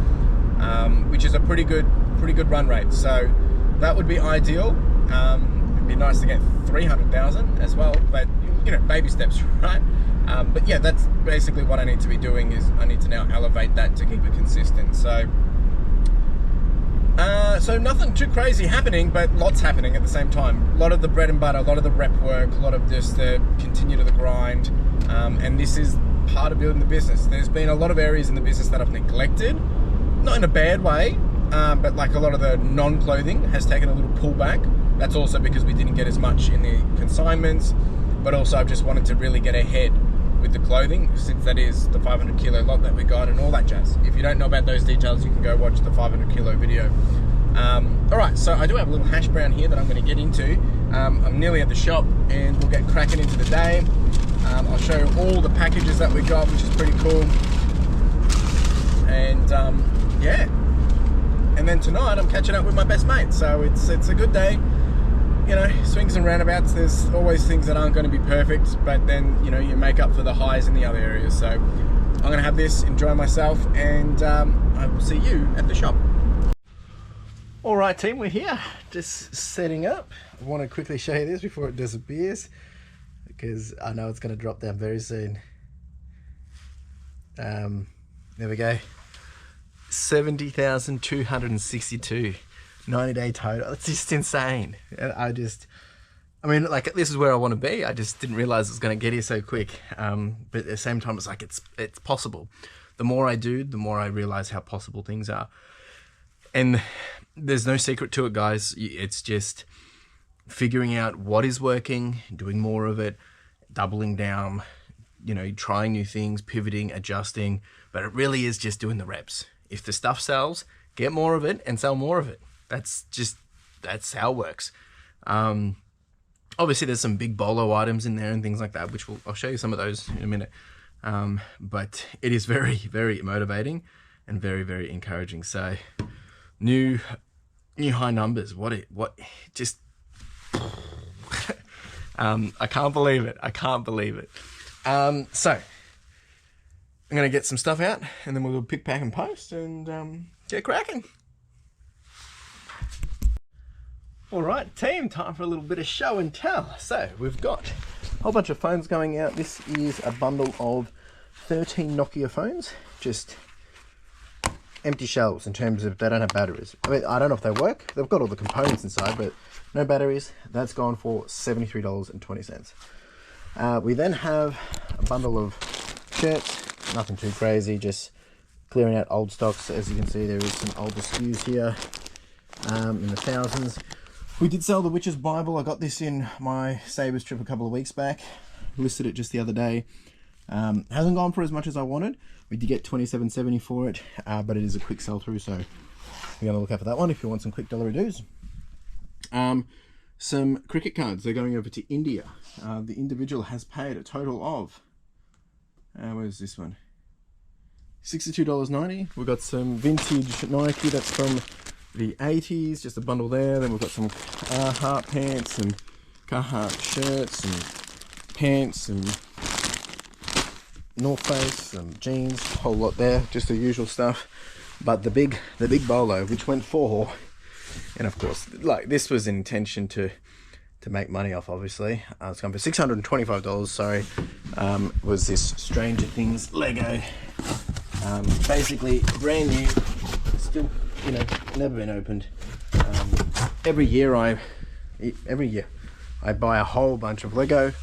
[SPEAKER 1] which is a pretty good run rate. So that would be ideal. It'd be nice to get 300,000 as well, but baby steps, right? But yeah, that's basically what I need to be doing. Is I need to now elevate that to keep it consistent. So nothing too crazy happening, but lots happening at the same time. A lot of the bread and butter, a lot of the rep work, a lot of just the continue to the grind, and this is part of building the business. There's been a lot of areas in the business that I've neglected, not in a bad way, but like a lot of the non-clothing has taken a little pullback. That's also because we didn't get as much in the consignments, but also I've just wanted to really get ahead with the clothing, since that is the 500 kilo lot that we got and all that jazz. If you don't know about those details, you can go watch the 500 kilo video. All right, so I do have a little hash brown here that I'm going to get into. I'm nearly at the shop and we'll get cracking into the day. I'll show you all the packages that we got, which is pretty cool. And yeah, and then tonight I'm catching up with my best mate, so it's a good day. You know, swings and roundabouts, there's always things that aren't going to be perfect, but then, you know, you make up for the highs in the other areas. So I'm going to have this, enjoy myself, and I will see you at the shop. All right, team, we're here, just setting up. I want to quickly show you this before it disappears, because I know it's going to drop down very soon. There we go. 70,262. 90-day total. It's just insane. I mean, like, this is where I want to be. I just didn't realize it was going to get here so quick. But at the same time, it's like, it's possible. The more I do, the more I realize how possible things are. And there's no secret to it, guys. It's just figuring out what is working, doing more of it, doubling down, you know, trying new things, pivoting, adjusting. But it really is just doing the reps. If the stuff sells, get more of it and sell more of it. That's how it works. Obviously there's some big bolo items in there and things like that, which I'll show you some of those in a minute. But it is very, very motivating and very, very encouraging. So new high numbers. I can't believe it. I can't believe it. So I'm going to get some stuff out and then we'll do a pick, pack and post and get cracking. All right, team, time for a little bit of show and tell. So we've got a whole bunch of phones going out. This is a bundle of 13 Nokia phones, just empty shells in terms of they don't have batteries. I mean, I don't know if they work. They've got all the components inside, but no batteries. That's gone for $73.20. We then have a bundle of shirts, nothing too crazy, just clearing out old stocks. As you can see, there is some older SKUs here in the thousands. We did sell the Witch's Bible. I got this in my Sabres trip a couple of weeks back. Listed it just the other day. Hasn't gone for as much as I wanted. We did get $27.70 for it, but it is a quick sell through, so we're going to look out for that one if you want some quick dollar dues. Some cricket cards. They're going over to India. The individual has paid a total of, where's this one? $62.90. We've got some vintage Nike that's from the 80s, just a bundle there. Then we've got some Carhartt pants and Carhartt shirts and pants and North Face and jeans, a whole lot there, just the usual stuff. But the big bolo, which went for, and of course, like, this was intention to make money off, obviously. It's gone for $625, sorry. Was this Stranger Things Lego. Basically brand new, still, you know, never been opened. Every year I buy a whole bunch of Lego.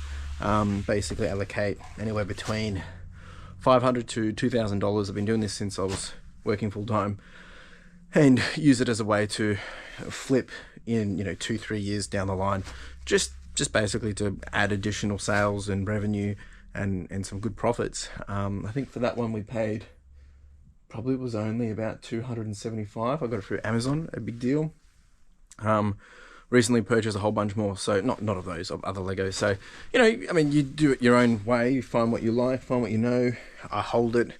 [SPEAKER 1] Basically allocate anywhere between $500 to $2,000. I've been doing this since I was working full time, and use it as a way to flip in, 2-3 years down the line, just basically to add additional sales and revenue and some good profits. I think for that one we paid, probably was only about $275. I got it through Amazon, a big deal. Recently purchased a whole bunch more, so not of those, of other Legos. So, I mean, you do it your own way, you find what you like, find what you know. I hold it.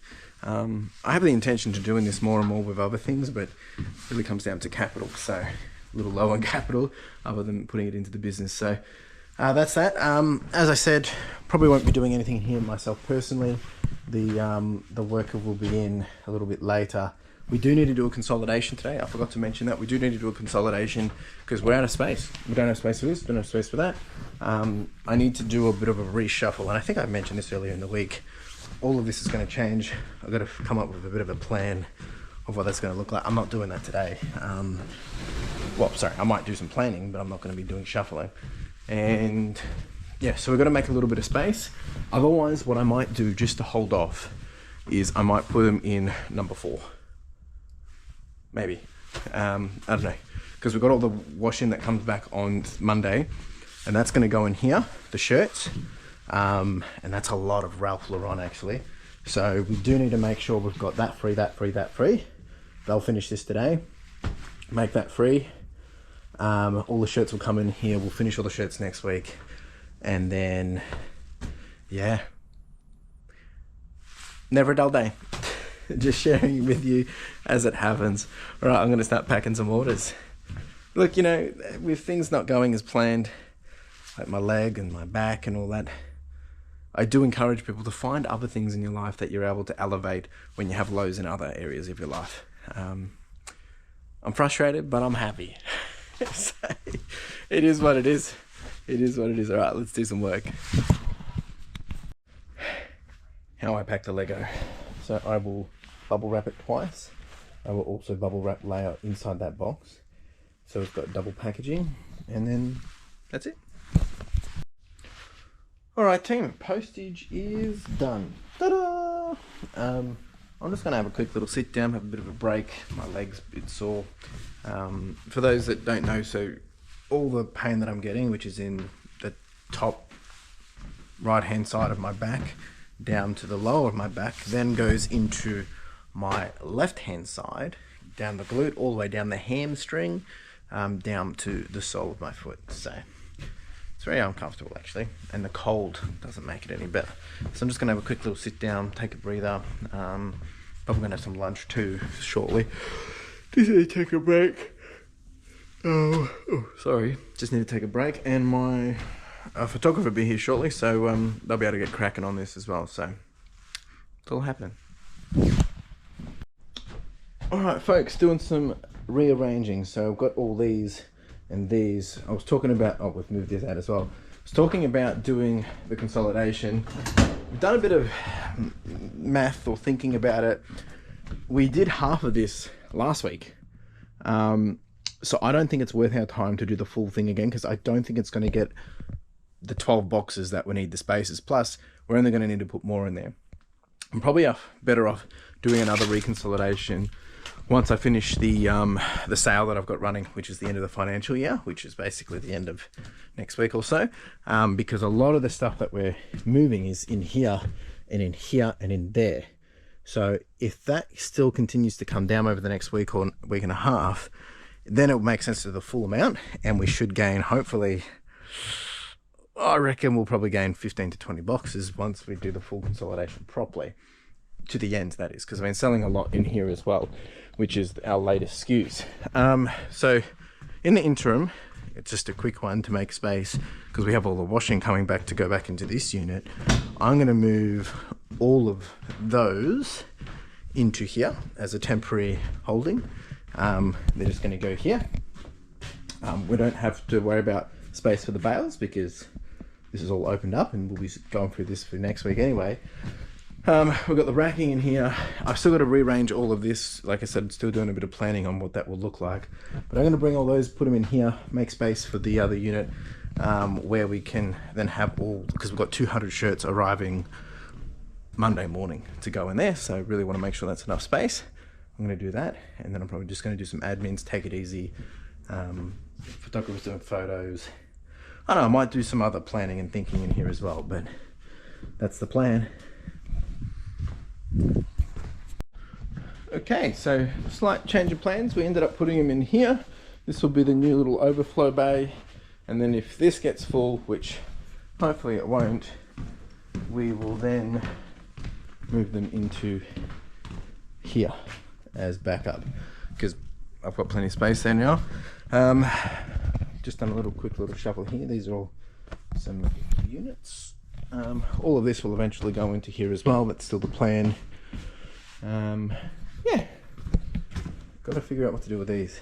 [SPEAKER 1] I have the intention to doing this more and more with other things, but it really comes down to capital, so a little low on capital other than putting it into the business. So that's that. As I said, probably won't be doing anything here myself personally. The worker will be in a little bit later. We do need to do a consolidation today. I forgot to mention that. We do need to do a consolidation because we're out of space. We don't have space for this, don't have space for that. I need to do a bit of a reshuffle, and I think I mentioned this earlier in the week. All of this is going to change. I've got to come up with a bit of a plan of what that's going to look like. I'm not doing that today. Well, sorry, I might do some planning, but I'm not going to be doing shuffling. And yeah, so we've got to make a little bit of space. Otherwise, what I might do just to hold off is I might put them in number 4. Maybe. I don't know, because we've got all the washing that comes back on Monday, and that's going to go in here, the shirts, and that's a lot of Ralph Lauren actually. So we do need to make sure we've got that free, that free, that free. They'll finish this today, make that free. All the shirts will come in here. We'll finish all the shirts next week, and then yeah, never a dull day. Just sharing with you as it happens. All right, I'm going to start packing some orders. Look, you know, with things not going as planned, like my leg and my back and all that, I do encourage people to find other things in your life that you're able to elevate when you have lows in other areas of your life. I'm frustrated, but I'm happy. So, it is what it is. It is what it is. All right, let's do some work. How I pack the Lego. So I will bubble wrap it twice. I will also bubble wrap layer inside that box. So it's got double packaging, and then that's it. All right, team, postage is done. Ta-da! I'm just gonna have a quick little sit down, have a bit of a break. My leg's a bit sore. For those that don't know, so all the pain that I'm getting, which is in the top right-hand side of my back, down to the lower of my back, then goes into my left-hand side, down the glute, all the way down the hamstring, down to the sole of my foot. So it's very uncomfortable actually, and the cold doesn't make it any better. So I'm just gonna have a quick little sit down, take a breather. Probably gonna have some lunch too shortly. Just need to take a break. Sorry, just need to take a break, and my photographer will be here shortly, so they'll be able to get cracking on this as well. So it's all happening. All right, folks, doing some rearranging. So I've got all these and these. I was talking about, oh, we've moved this out as well. I was talking about doing the consolidation. We've done a bit of math or thinking about it. We did half of this last week. So I don't think it's worth our time to do the full thing again, because I don't think it's going to get the 12 boxes that we need the spaces. Plus, we're only going to need to put more in there. I'm probably better off doing another reconsolidation once I finish the sale that I've got running, which is the end of the financial year, which is basically the end of next week or so, because a lot of the stuff that we're moving is in here and in here and in there. So if that still continues to come down over the next week or week and a half, then it will make sense to the full amount, and we should gain, hopefully, I reckon we'll probably gain 15 to 20 boxes once we do the full consolidation properly, to the end, that is, because I've been selling a lot in here as well, which is our latest SKUs. So in the interim, it's just a quick one to make space, because we have all the washing coming back to go back into this unit. I'm going to move all of those into here as a temporary holding. They're just going to go here. We don't have to worry about space for the bales, because this is all opened up, and we'll be going through this for next week anyway. We've got the racking in here. I've still got to rearrange all of this. Like I said, I'm still doing a bit of planning on what that will look like. But I'm going to bring all those, put them in here, make space for the other unit, where we can then have all, because we've got 200 shirts arriving Monday morning to go in there. So I really want to make sure that's enough space. I'm going to do that, and then I'm probably just going to do some admins, take it easy. Photographers doing photos. I don't know, I might do some other planning and thinking in here as well, but that's the plan. Okay, so slight change of plans. We ended up putting them in here. This will be the new little overflow bay, and then if this gets full, which hopefully it won't, we will then move them into here as backup, because I've got plenty of space there now. Just done a quick little shuffle here. These are all some units. All of this will eventually go into here as well. That's still the plan. Yeah, got to figure out what to do with these.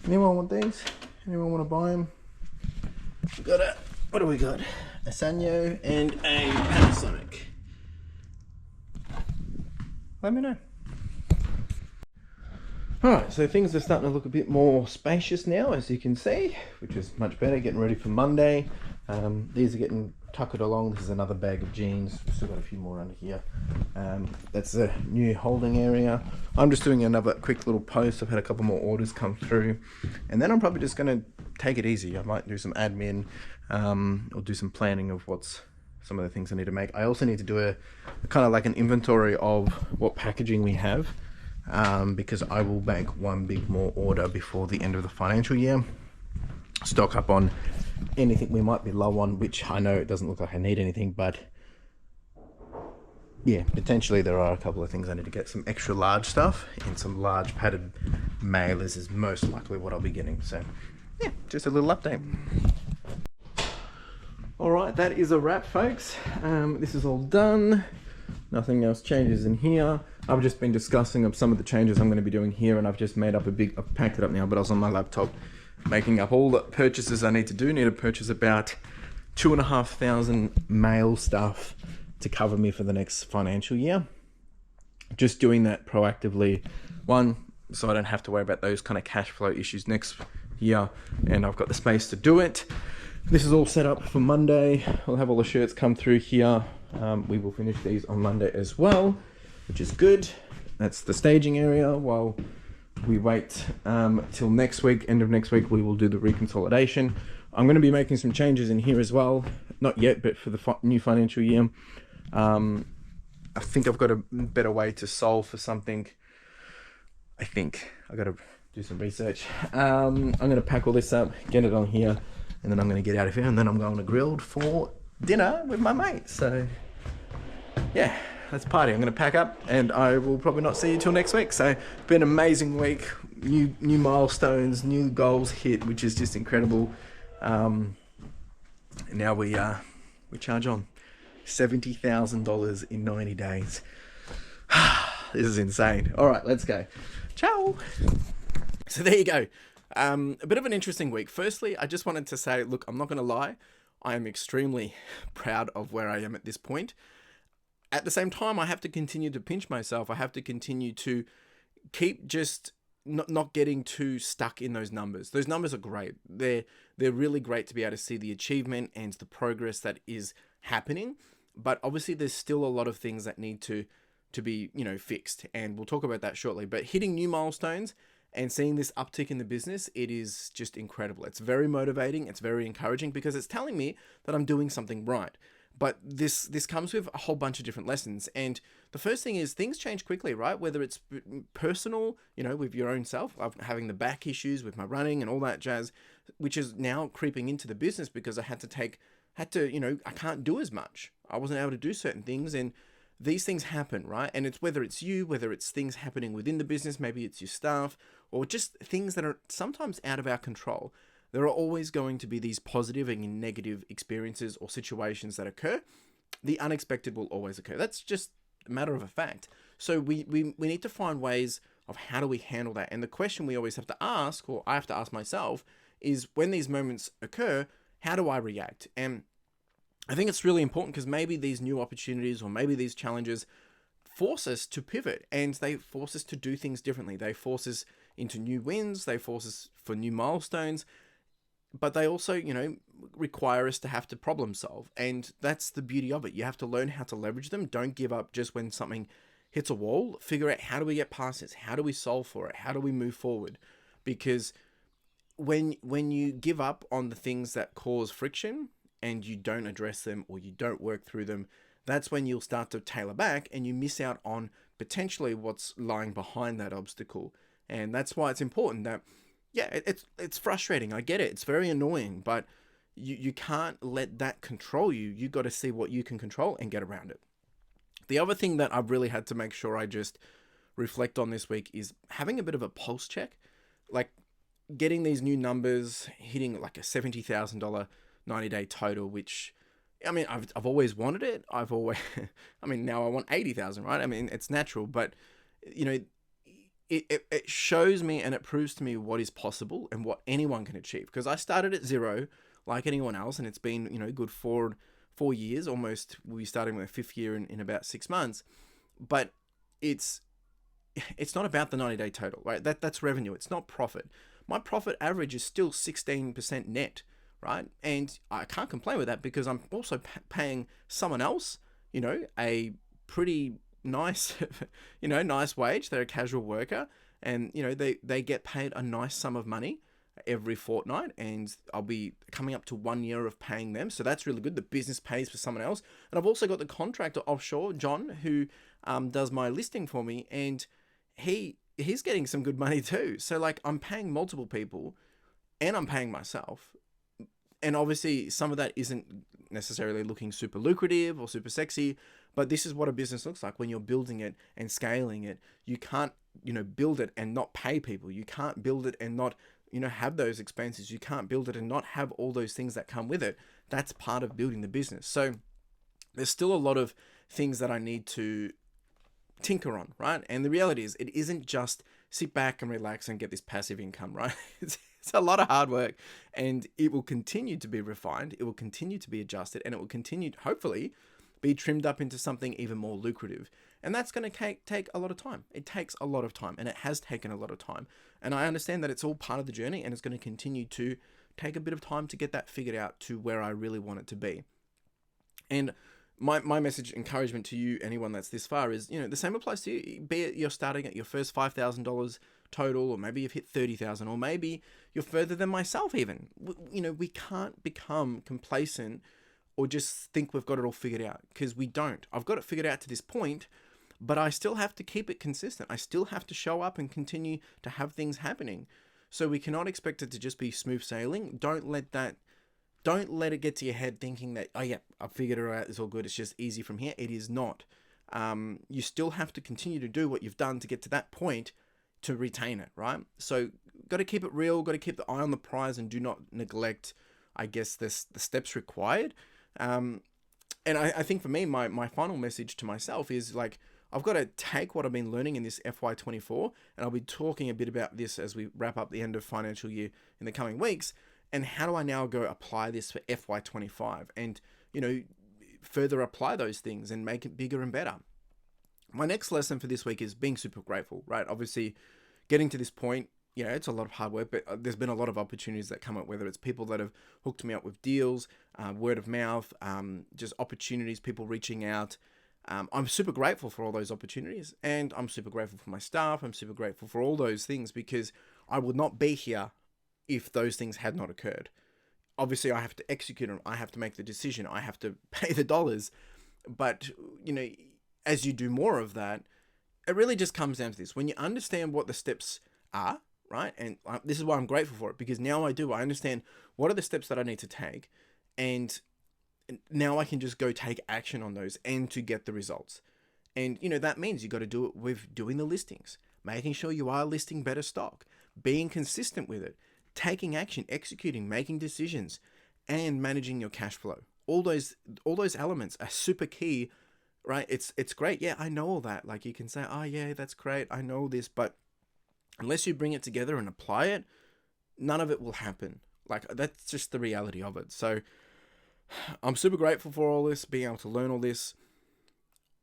[SPEAKER 1] Anyone want these? Anyone want to buy them? We got a, what do we got? A Sanyo and a Panasonic. Let me know. Alright, so things are starting to look a bit more spacious now, as you can see, which is much better, getting ready for Monday. These are getting tuck it along. This is another bag of jeans. We've still got a few more under here. That's a new holding area. I'm just doing another quick little post. I've had a couple more orders come through, and then I'm probably just going to take it easy. I might do some admin, or do some planning of what's some of the things I need to make. I also need to do a kind of like an inventory of what packaging we have, because I will make one big more order before the end of the financial year. Stock up on anything we might be low on, which I know it doesn't look like I need anything, but yeah, potentially there are a couple of things I need to get. Some extra large stuff and some large padded mailers is most likely what I'll be getting. So yeah, just a little update. All right, that is a wrap, folks. This is all done. Nothing else changes in here. I've just been discussing of some of the changes I'm going to be doing here, and I've just made up I've packed it up now, but I was on my laptop making up all the purchases I need to do. Need to purchase about 2,500 mail stuff to cover me for the next financial year. Just doing that proactively, one, so I don't have to worry about those kind of cash flow issues next year, and I've got the space to do it. This is all set up for Monday. I'll have all the shirts come through here. We will finish these on Monday as well, which is good. That's the staging area. While we wait till next week, end of next week, we will do the reconsolidation. I'm going to be making some changes in here as well. Not yet, but for the new financial year. I think I've got a better way to solve for something. I think I got to do some research. I'm going to pack all this up, get it on here, and then I'm going to get out of here, and then I'm going to Grilled for dinner with my mate. So yeah, let's party. I'm going to pack up, and I will probably not see you till next week. So it's been an amazing week. New milestones, new goals hit, which is just incredible. Now we charge on $70,000 in 90 days. This is insane. All right, let's go. Ciao. So there you go. A bit of an interesting week. Firstly, I just wanted to say, look, I'm not going to lie. I am extremely proud of where I am at this point. At the same time, I have to continue to pinch myself. I have to continue to keep just not getting too stuck in those numbers. Those numbers are great. They're really great to be able to see the achievement and the progress that is happening. But obviously, there's still a lot of things that need to be, fixed. And we'll talk about that shortly. But hitting new milestones and seeing this uptick in the business, it is just incredible. It's very motivating. It's very encouraging because it's telling me that I'm doing something right. But this comes with a whole bunch of different lessons. And the first thing is things change quickly, right? Whether it's personal, with your own self, I'm having the back issues with my running and all that jazz, which is now creeping into the business because I I can't do as much. I wasn't able to do certain things, and these things happen, right? And it's whether it's things happening within the business, maybe it's your staff, or just things that are sometimes out of our control. There are always going to be these positive and negative experiences or situations that occur. The unexpected will always occur. That's just a matter of a fact. So we need to find ways of how do we handle that. And the question we always have to ask, or I have to ask myself, is when these moments occur, how do I react? And I think it's really important because maybe these new opportunities or maybe these challenges force us to pivot, and they force us to do things differently. They force us into new wins. They force us for new milestones. But they also, require us to have to problem solve. And that's the beauty of it. You have to learn how to leverage them. Don't give up just when something hits a wall. Figure out, how do we get past this? How do we solve for it? How do we move forward? Because when you give up on the things that cause friction and you don't address them or you don't work through them, that's when you'll start to tailor back and you miss out on potentially what's lying behind that obstacle. And that's why it's important that, yeah, it's frustrating. I get it. It's very annoying, but you can't let that control you. You got to see what you can control and get around it. The other thing that I've really had to make sure I just reflect on this week is having a bit of a pulse check, like getting these new numbers, hitting like a $70,000 90-day total, which, I've always wanted it. Now I want 80,000, right? It's natural, but it shows me and it proves to me what is possible and what anyone can achieve. Because I started at zero like anyone else, and it's been, good 4 years almost. We'll be starting my 5th year in about 6 months. But it's not about the 90-day total, right? That's revenue. It's not profit. My profit average is still 16% net, right? And I can't complain with that because I'm also paying someone else, a pretty nice, nice wage. They're a casual worker, and they get paid a nice sum of money every fortnight, and I'll be coming up to 1 year of paying them. So that's really good. The business pays for someone else. And I've also got the contractor offshore, John, who does my listing for me, and he's getting some good money too. So like I'm paying multiple people and I'm paying myself. And obviously some of that isn't necessarily looking super lucrative or super sexy, but this is what a business looks like when you're building it and scaling it. You can't, build it and not pay people. You can't build it and not, have those expenses. You can't build it and not have all those things that come with it. That's part of building the business. So there's still a lot of things that I need to tinker on, right? And the reality is it isn't just sit back and relax and get this passive income, right? It's a lot of hard work, and it will continue to be refined. It will continue to be adjusted, and it will continue, hopefully, be trimmed up into something even more lucrative. And that's going to take a lot of time. It takes a lot of time, and it has taken a lot of time. And I understand that it's all part of the journey, and it's going to continue to take a bit of time to get that figured out to where I really want it to be. And my message, encouragement to you, anyone that's this far, is, the same applies to you. Be it you're starting at your first $5,000 total, or maybe you've hit 30,000, or maybe you're further than myself even. We can't become complacent or just think we've got it all figured out, because we don't. I've got it figured out to this point, but I still have to keep it consistent. I still have to show up and continue to have things happening. So we cannot expect it to just be smooth sailing. Don't let it get to your head thinking that, oh yeah, I've figured it out, it's all good, it's just easy from here. It is not. You still have to continue to do what you've done to get to that point to retain it, right? So got to keep it real, got to keep the eye on the prize, and do not neglect, I guess, the steps required. And I think for me, my final message to myself is like, I've got to take what I've been learning in this FY24, and I'll be talking a bit about this as we wrap up the end of financial year in the coming weeks. And how do I now go apply this for FY25 and, further apply those things and make it bigger and better? My next lesson for this week is being super grateful, right? Obviously, getting to this point, it's a lot of hard work, but there's been a lot of opportunities that come up, whether it's people that have hooked me up with deals, word of mouth, just opportunities, people reaching out. I'm super grateful for all those opportunities, and I'm super grateful for my staff. I'm super grateful for all those things, because I would not be here if those things had not occurred. Obviously, I have to execute them. I have to make the decision. I have to pay the dollars. But, as you do more of that, it really just comes down to this. When you understand what the steps are, right? And this is why I'm grateful for it, because now I understand what are the steps that I need to take, and now I can just go take action on those and to get the results. And, that means you got to do it with doing the listings, making sure you are listing better stock, being consistent with it, taking action, executing, making decisions, and managing your cash flow. All those elements are super key, right? It's great. Yeah, I know all that. Like, you can say, oh yeah, that's great, I know this, but unless you bring it together and apply it, none of it will happen. Like, that's just the reality of it. So I'm super grateful for all this, being able to learn all this.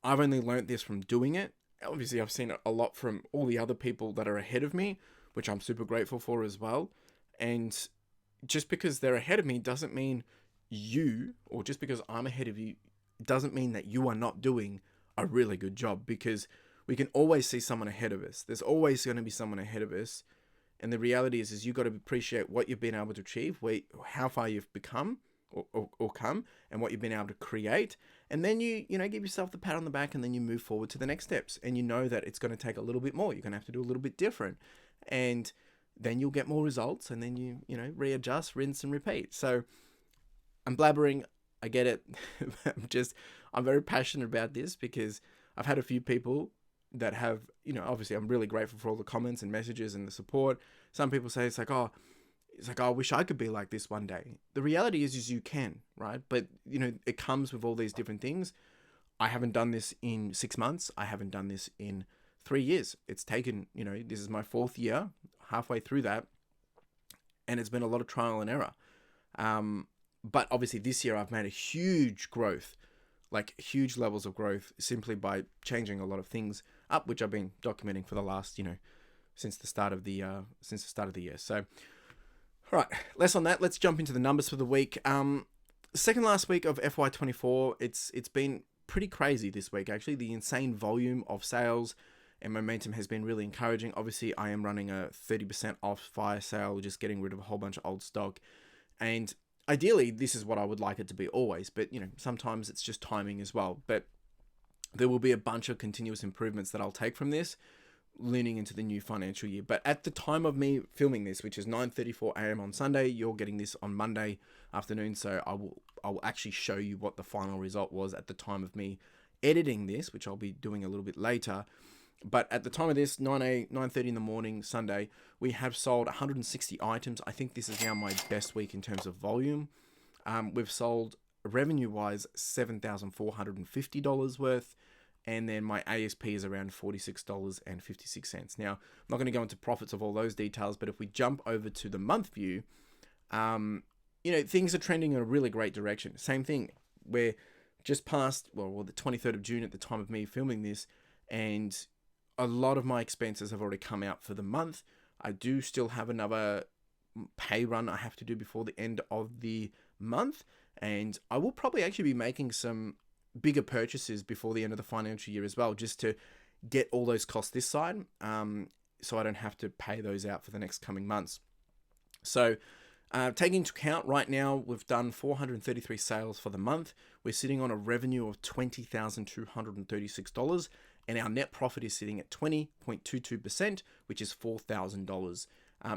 [SPEAKER 1] I've only learned this from doing it. Obviously, I've seen it a lot from all the other people that are ahead of me, which I'm super grateful for as well. And just because they're ahead of me doesn't mean or just because I'm ahead of you, doesn't mean that you are not doing a really good job, because we can always see someone ahead of us. There's always going to be someone ahead of us. And the reality is you've got to appreciate what you've been able to achieve, how far you've become or come, and what you've been able to create. And then you give yourself the pat on the back, and then you move forward to the next steps. And you know that it's going to take a little bit more. You're going to have to do a little bit different. And then you'll get more results, and then you readjust, rinse and repeat. So I'm blabbering. I get it. I'm very passionate about this, because I've had a few people that have, obviously I'm really grateful for all the comments and messages and the support. Some people say it's like, oh, I wish I could be like this one day. The reality is you can, right? But, it comes with all these different things. I haven't done this in 6 months. I haven't done this in 3 years. It's taken, this is my 4th year, halfway through that. And it's been a lot of trial and error. But obviously this year I've made a huge growth, like huge levels of growth, simply by changing a lot of things up, which I've been documenting for the last, since the start of the year. So All right, less on that. Let's jump into the numbers for the week. Second last week of FY24, it's been pretty crazy this week, actually. The insane volume of sales and momentum has been really encouraging. Obviously, I am running a 30% off fire sale, just getting rid of a whole bunch of old stock. And ideally, this is what I would like it to be always. But, sometimes it's just timing as well. But there will be a bunch of continuous improvements that I'll take from this, leaning into the new financial year. But at the time of me filming this, which is 9:34 a.m. on Sunday, you're getting this on Monday afternoon, so I will actually show you what the final result was at the time of me editing this, which I'll be doing a little bit later. But at the time of this, 9:30 in the morning, Sunday, we have sold 160 items. I think this is now my best week in terms of volume. We've sold, revenue-wise, $7,450 worth. And then my ASP is around $46.56. Now, I'm not going to go into profits of all those details, but if we jump over to the month view, things are trending in a really great direction. Same thing, we're just past, the 23rd of June at the time of me filming this, and a lot of my expenses have already come out for the month. I do still have another pay run I have to do before the end of the month, and I will probably actually be making some bigger purchases before the end of the financial year as well, just to get all those costs this side, so I don't have to pay those out for the next coming months. So taking into account right now, we've done 433 sales for the month. We're sitting on a revenue of $20,236, and our net profit is sitting at 20.22%, which is $4,000.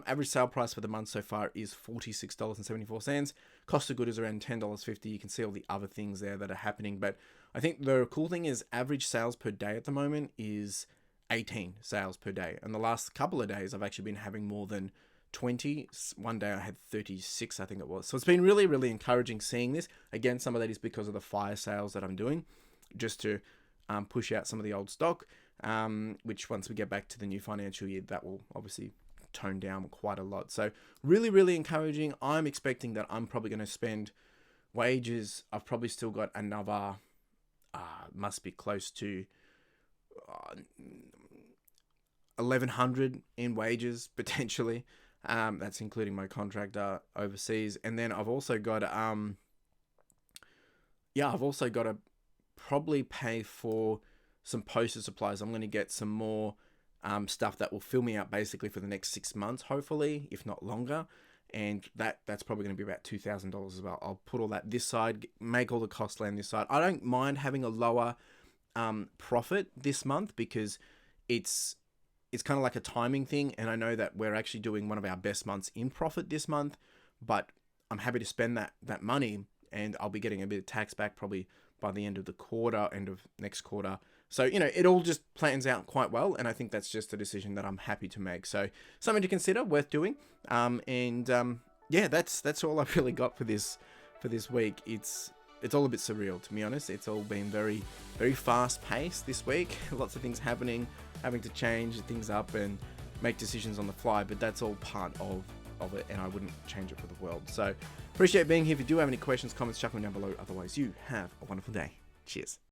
[SPEAKER 1] Average sale price for the month so far is $46.74. Cost of goods is around $10.50. You can see all the other things there that are happening. But I think the cool thing is average sales per day at the moment is 18 sales per day. And the last couple of days, I've actually been having more than 20. One day I had 36, I think it was. So it's been really, really encouraging seeing this. Again, some of that is because of the fire sales that I'm doing, just to push out some of the old stock, which once we get back to the new financial year, that will obviously tone down quite a lot. So really, really encouraging. I'm expecting that I'm probably going to spend wages. I've probably still got another, must be close to 1,100 in wages potentially. That's including my contractor overseas. And then I've also got, I've also got to probably pay for some postage supplies. I'm going to get some more stuff that will fill me out basically for the next 6 months, hopefully, if not longer. And that's probably going to be about $2,000 as well. I'll put all that this side, make all the costs land this side. I don't mind having a lower profit this month, because it's kind of like a timing thing. And I know that we're actually doing one of our best months in profit this month, but I'm happy to spend that money, and I'll be getting a bit of tax back probably by the end of the quarter, end of next quarter. So, it all just plans out quite well, and I think that's just a decision that I'm happy to make. So, something to consider, worth doing. That's all I've really got for this week. It's all a bit surreal, to be honest. It's all been very, very fast paced this week. Lots of things happening, having to change things up and make decisions on the fly, but that's all part of it, and I wouldn't change it for the world. So, appreciate being here. If you do have any questions, comments, chuck them down below. Otherwise, you have a wonderful day. Cheers.